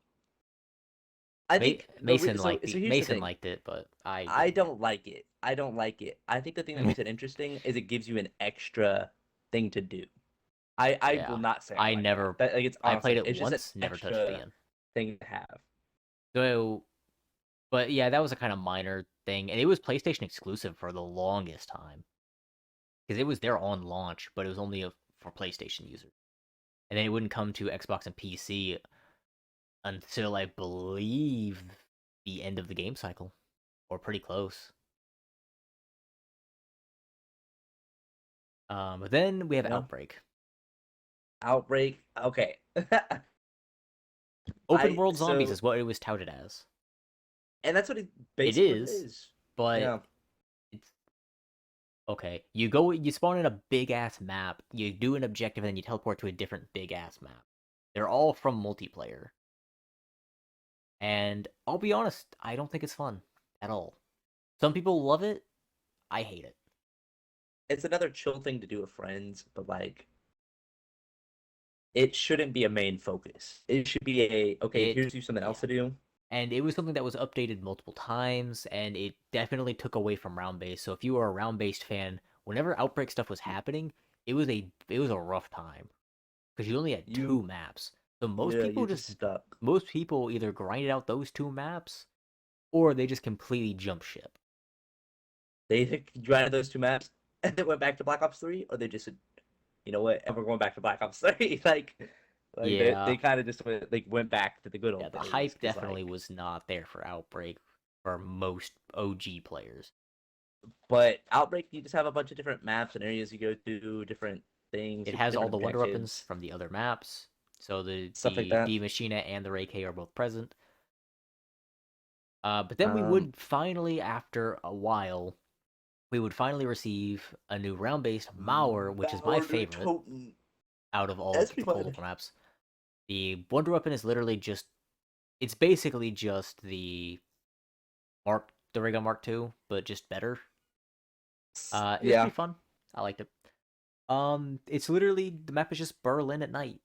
I think Mason so. liked So the here's the Mason thing. liked it, but I I didn't. don't like it. I don't like it. I think the thing that makes it interesting is it gives you an extra thing to do. I will Yeah, not say I I like that. never. That like it's I played awesome. it It's just an once, never touched it extra again. thing to have. So, but yeah, that was a kind of minor thing, and it was PlayStation exclusive for the longest time because it was there on launch, but it was only for PlayStation users, and then it wouldn't come to Xbox and PC until I believe the end of the game cycle, or pretty close. But then we have Yeah. Outbreak. Outbreak. Okay. Open world zombies So is what it was touted as. and that's what it It basically what it is, is. but Yeah. it's okay. You spawn in a big ass map, you do an objective, and then you teleport to a different big ass map. They're all from multiplayer. And I'll be honest, I don't think it's fun at all. Some people love it, I hate it. It's another chill thing to do with friends, but like it shouldn't be a main focus. It should be a okay, It here's you something else yeah. to do. And it was something that was updated multiple times, and it definitely took away from round based. So if you were a round based fan, whenever Outbreak stuff was happening, it was a rough time because you only had two You maps. So yeah, you're just stuck. most people either grinded out those two maps or they just completely jump ship. They grinded those two maps and then went back to Black Ops 3, or they just said, you know what, and we're going back to Black Ops 3. Like Yeah, they kind of just went back to the good yeah, old the days. hype Because definitely like, was not there for Outbreak for most OG players. but Outbreak, you just have a bunch of different maps and areas you go to, different things, It has all different the wonder weapons objectives, from the other maps, so stuff like the that. D Machina and the Ray K are both present. But then we Um, would finally, after a while, we would finally receive a new round-based Mauer, which is my Valor favorite Toten. out of all That's of the pretty Cold fun. War maps. The wonder weapon is literally just, it's basically just the Ray Gun Mark II, but just better. It was Yeah, pretty fun. I liked it. It's literally the map is just Berlin at night.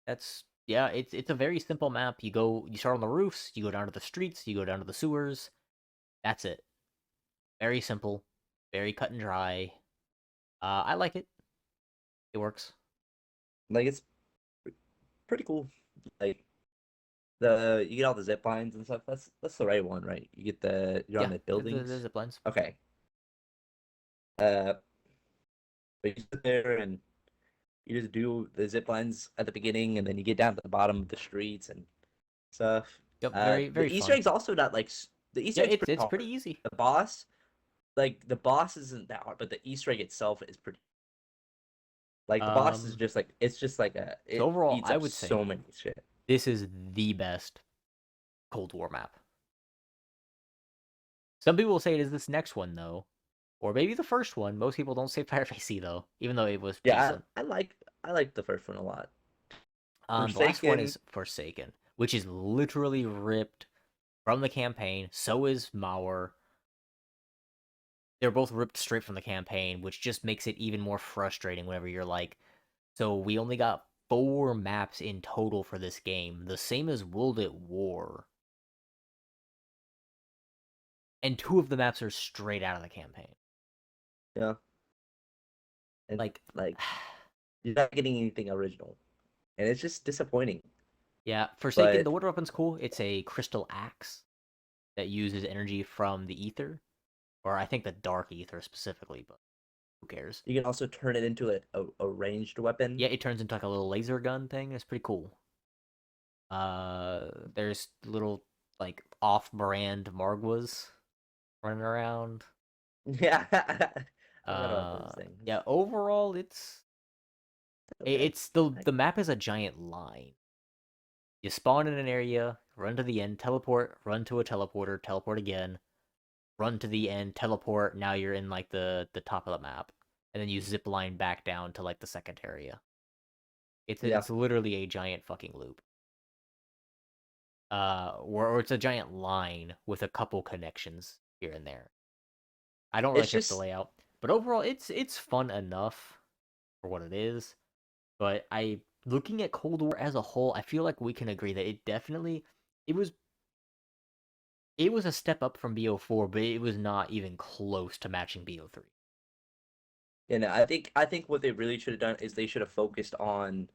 That's yeah, it's a very simple map. You start on the roofs, you go down to the streets, you go down to the sewers. That's it. Very simple, very cut and dry. I like it. It works. like it's pretty cool. Like You get all the zip lines and stuff. That's the right one, right? You're on Yeah, the the buildings. zip lines. Okay. Uh, but you sit there and you just do the zip lines at the beginning, and then you get down to the bottom of the streets and stuff. Yep, very The very Easter fun. egg's also not like the Easter Yeah, egg's it's pretty pretty hard. easy. The boss isn't that hard, but the Easter egg itself is pretty. Like the boss is Um, just like it's just like so it overall, eats I up would say so many shit. this is the best Cold War map. Some people will say it is this next one though, or maybe the first one. Most people don't say Pirate Bay Sea though, even though it was Yeah, decent. I like the first one a lot. The last one Forsaken, is Forsaken, which is literally ripped from the campaign. So is Mauer. They're both ripped straight from the campaign, which just makes it even more frustrating whenever you're like, so we only got 4 maps in total for this game, the same as World at War. And 2 of the maps are straight out of the campaign. yeah, and Like, like you're not getting anything original, and it's just disappointing. yeah, Forsaken, But the water weapon's cool. It's a crystal axe that uses energy from the ether, or I think the dark ether specifically, but who cares? you can also turn it into a ranged weapon. Yeah, it turns into like a little laser gun thing. It's pretty cool. There's little like off-brand Margwas running around. Yeah, I forgot about those things. Yeah. Overall, Okay, it's the like, the map is a giant line. You spawn in an area, run to the end, teleport, run to a teleporter, teleport again, run to the end, teleport. Now you're in like the top of the map, and then you zip line back down to like the second area. yeah, It's literally a giant fucking loop. Or it's a giant line with a couple connections here and there. I don't really it's care for the just layout, but overall, it's fun enough for what it is. But I looking at Cold War as a whole, I feel like we can agree that it was it was a step up from BO4, but it was not even close to matching BO3. I think what they really should have done is they should have focused on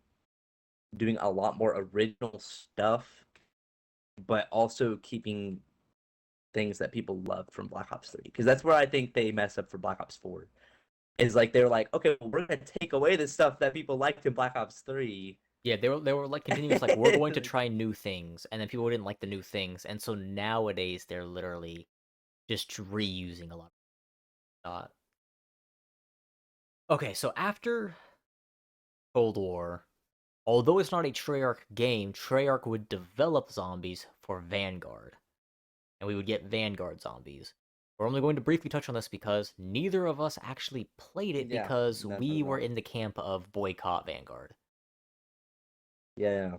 doing a lot more original stuff, but also keeping things that people loved from Black Ops 3. Because that's where I think they mess up for Black Ops 4. Is like they're like, okay, well, we're gonna take away the stuff that people liked in Black Ops 3. Yeah, they were like continuous like we're going to try new things, and then people didn't like the new things, and so nowadays they're literally just reusing a lot. Uh, okay, so after Cold War, although it's not a Treyarch game, Treyarch would develop zombies for Vanguard, and we would get Vanguard zombies. We're only going to briefly touch on this because neither of us actually played it Yeah, because none we of were us. in the camp of boycott Vanguard. Yeah,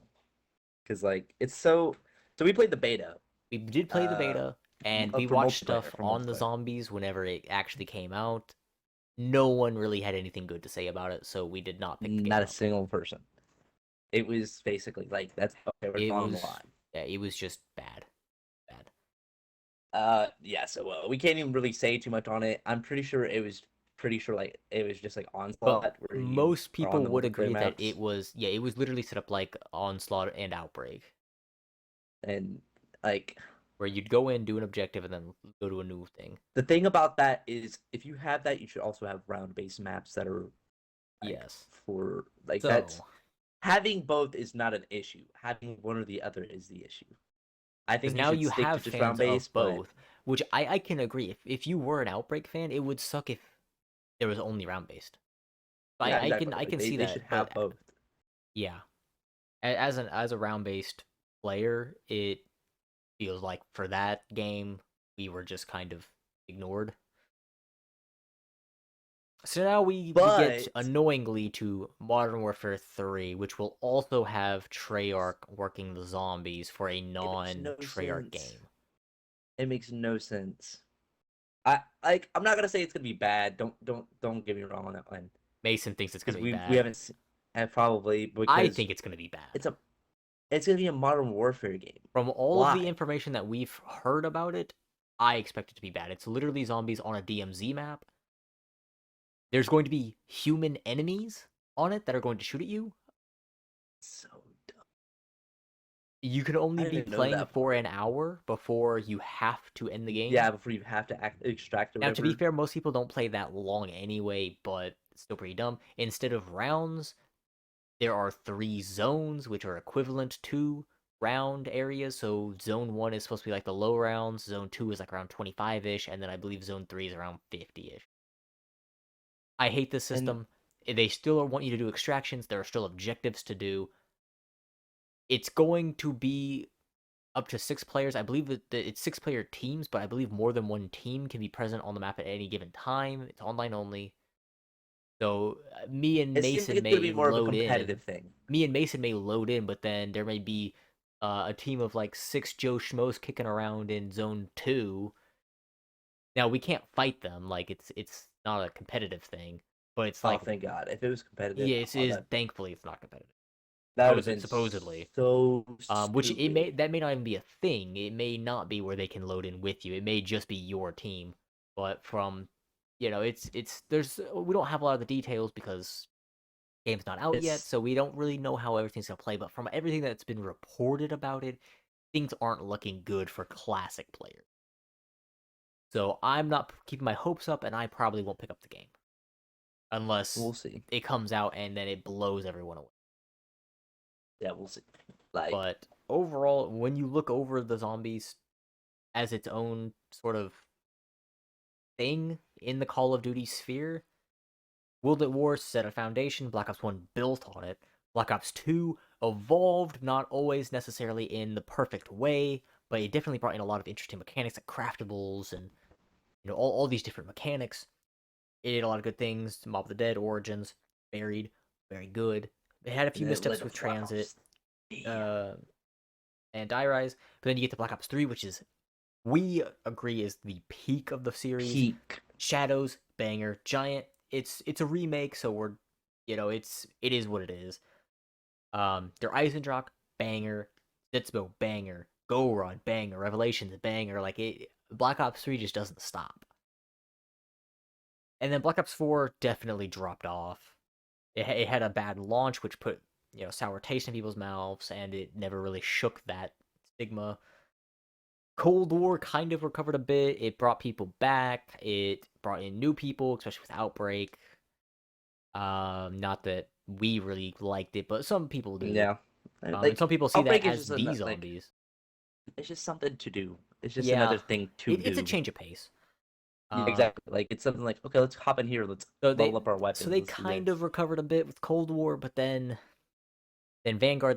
because like it's so. So we played the beta. We did play the Uh, beta, and we for watched multiplayer. stuff For on the multiplayer. zombies whenever it actually came out. No one really had anything good to say about it, so we did not pick the game Not a up. single person. It was basically like that's okay. We're It drawing the was, line. yeah, it was just bad, bad. Yeah. So we can't even really say too much on it. I'm pretty sure like it was just like But onslaught where you most are on people the would multiplayer agree that maps it was literally set up like Onslaught and Outbreak, and like where you'd go in, do an objective, and then go to a new thing. the thing about that is if you have that, you should also have round based maps that are like Yes. for like that's So, having both is not an issue. Having one or the other is the issue. I because think you now should you stick to have just round fans of based, but both, which I can agree. If you were an Outbreak fan, it would suck if there was only round based. yeah, exactly. I Like can see they should that, but have both. yeah, as a round based player, it feels like for that game we were just kind of ignored. So now we get But annoyingly to Modern Warfare 3, which will also have Treyarch working the zombies for a it makes no non-Treyarch sense. game. It makes no sense. I'm not gonna say it's gonna be bad. Don't get me wrong on that one Mason thinks it's because gonna be we bad. haven't probably I because think it's gonna be bad. it's a it's gonna be a Modern Warfare game. From all of the Why? information that we've heard about it, I expect it to be bad. It's literally zombies on a DMZ map. There's going to be human enemies on it that are going to shoot at you. So dumb. You can I only didn't be even know playing that for part. an hour before you have to end the game. Yeah, before you have to extract or Now, to be whatever. fair, most people don't play that long anyway, but it's still pretty dumb. Instead of rounds, there are 3 zones, which are equivalent to round areas. So zone 1 is supposed to be like the low rounds, zone 2 is like around 25-ish, and then I believe zone 3 is around 50-ish. I hate this And system. They still want you to do extractions. There are still objectives to do. It's going to be up to 6 players. I believe that it's 6-player teams, but I believe more than one team can be present on the map at any given time. It's online only. So me and it seems like Mason it's gonna may be more of a load in. competitive thing. Me and Mason may load in, but then there may be a team of like 6 Joe Schmoes kicking around in zone 2. Now we can't fight them. Like it's not a competitive thing, but it's Oh, like thank God. If it was competitive, yeah, it oh, is. Thankfully, it's not competitive. that would have been Supposedly, so which it may stupid. that may not even be a thing. It may not be where they can load in with you. It may just be your team. But from it's there's we don't have a lot of the details because game's not out yet, It's so we don't really know how everything's gonna play. But from everything that's been reported about it, things aren't looking good for classic players. So I'm not keeping my hopes up, and I probably won't pick up the game unless we'll see. it comes out and then it blows everyone away. Yeah, we'll see. Like But overall, when you look over the zombies as its own sort of thing in the Call of Duty sphere, World at War set a foundation, Black Ops 1 built on it, Black Ops 2 evolved, not always necessarily in the perfect way, but it definitely brought in a lot of interesting mechanics like craftables and all these different mechanics. It did a lot of good things. Mob of the Dead, Origins, Buried, very good. It had a and few then it led missteps to with Black Transit Ops. Damn. uh, and Die Rise, but then you get to Black Ops 3, which is, we agree, is the peak of the series. Peak. Shadows, banger. Giant, it's a remake, so it is what it is. Der Eisendrache, banger. Sitzbo, banger. Go Run, banger. Revelations, banger. Like it, Black Ops 3 just doesn't stop. And then Black Ops 4 definitely dropped off. It had a bad launch, which put sour taste in people's mouths, and it never really shook that stigma. Cold War kind of recovered a bit. It brought people back. It brought in new people, especially with Outbreak. Not that we really liked it, but some people do. Yeah. And some Like people see that Outbreak is as just the like zombies. it's just something to do. It's just Yeah, another thing to it's a do. change of pace. Yeah, Uh, exactly. Like it's something like, okay, let's hop in here, let's so level they up our so weapons, they let's do kind of this. recovered a bit with Cold War, but then Vanguard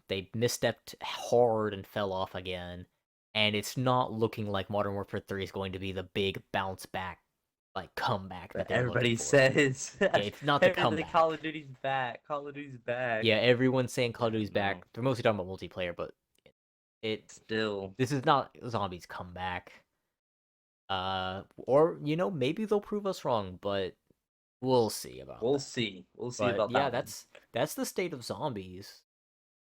they misstepped hard and fell off again. And it's not looking like Modern Warfare 3 is going to be the big bounce back, like comeback that But they're looking everybody for. says Yeah, it's not the everything Call comeback. of Duty's back. Call of Duty's back. Yeah, everyone's saying Call of Yeah, Duty's no. back. They're mostly talking about multiplayer, but it Still. this is not zombies comeback. Or maybe they'll prove us wrong, but we'll see about We'll that. see. We'll see But about yeah, that one. that's the state of zombies.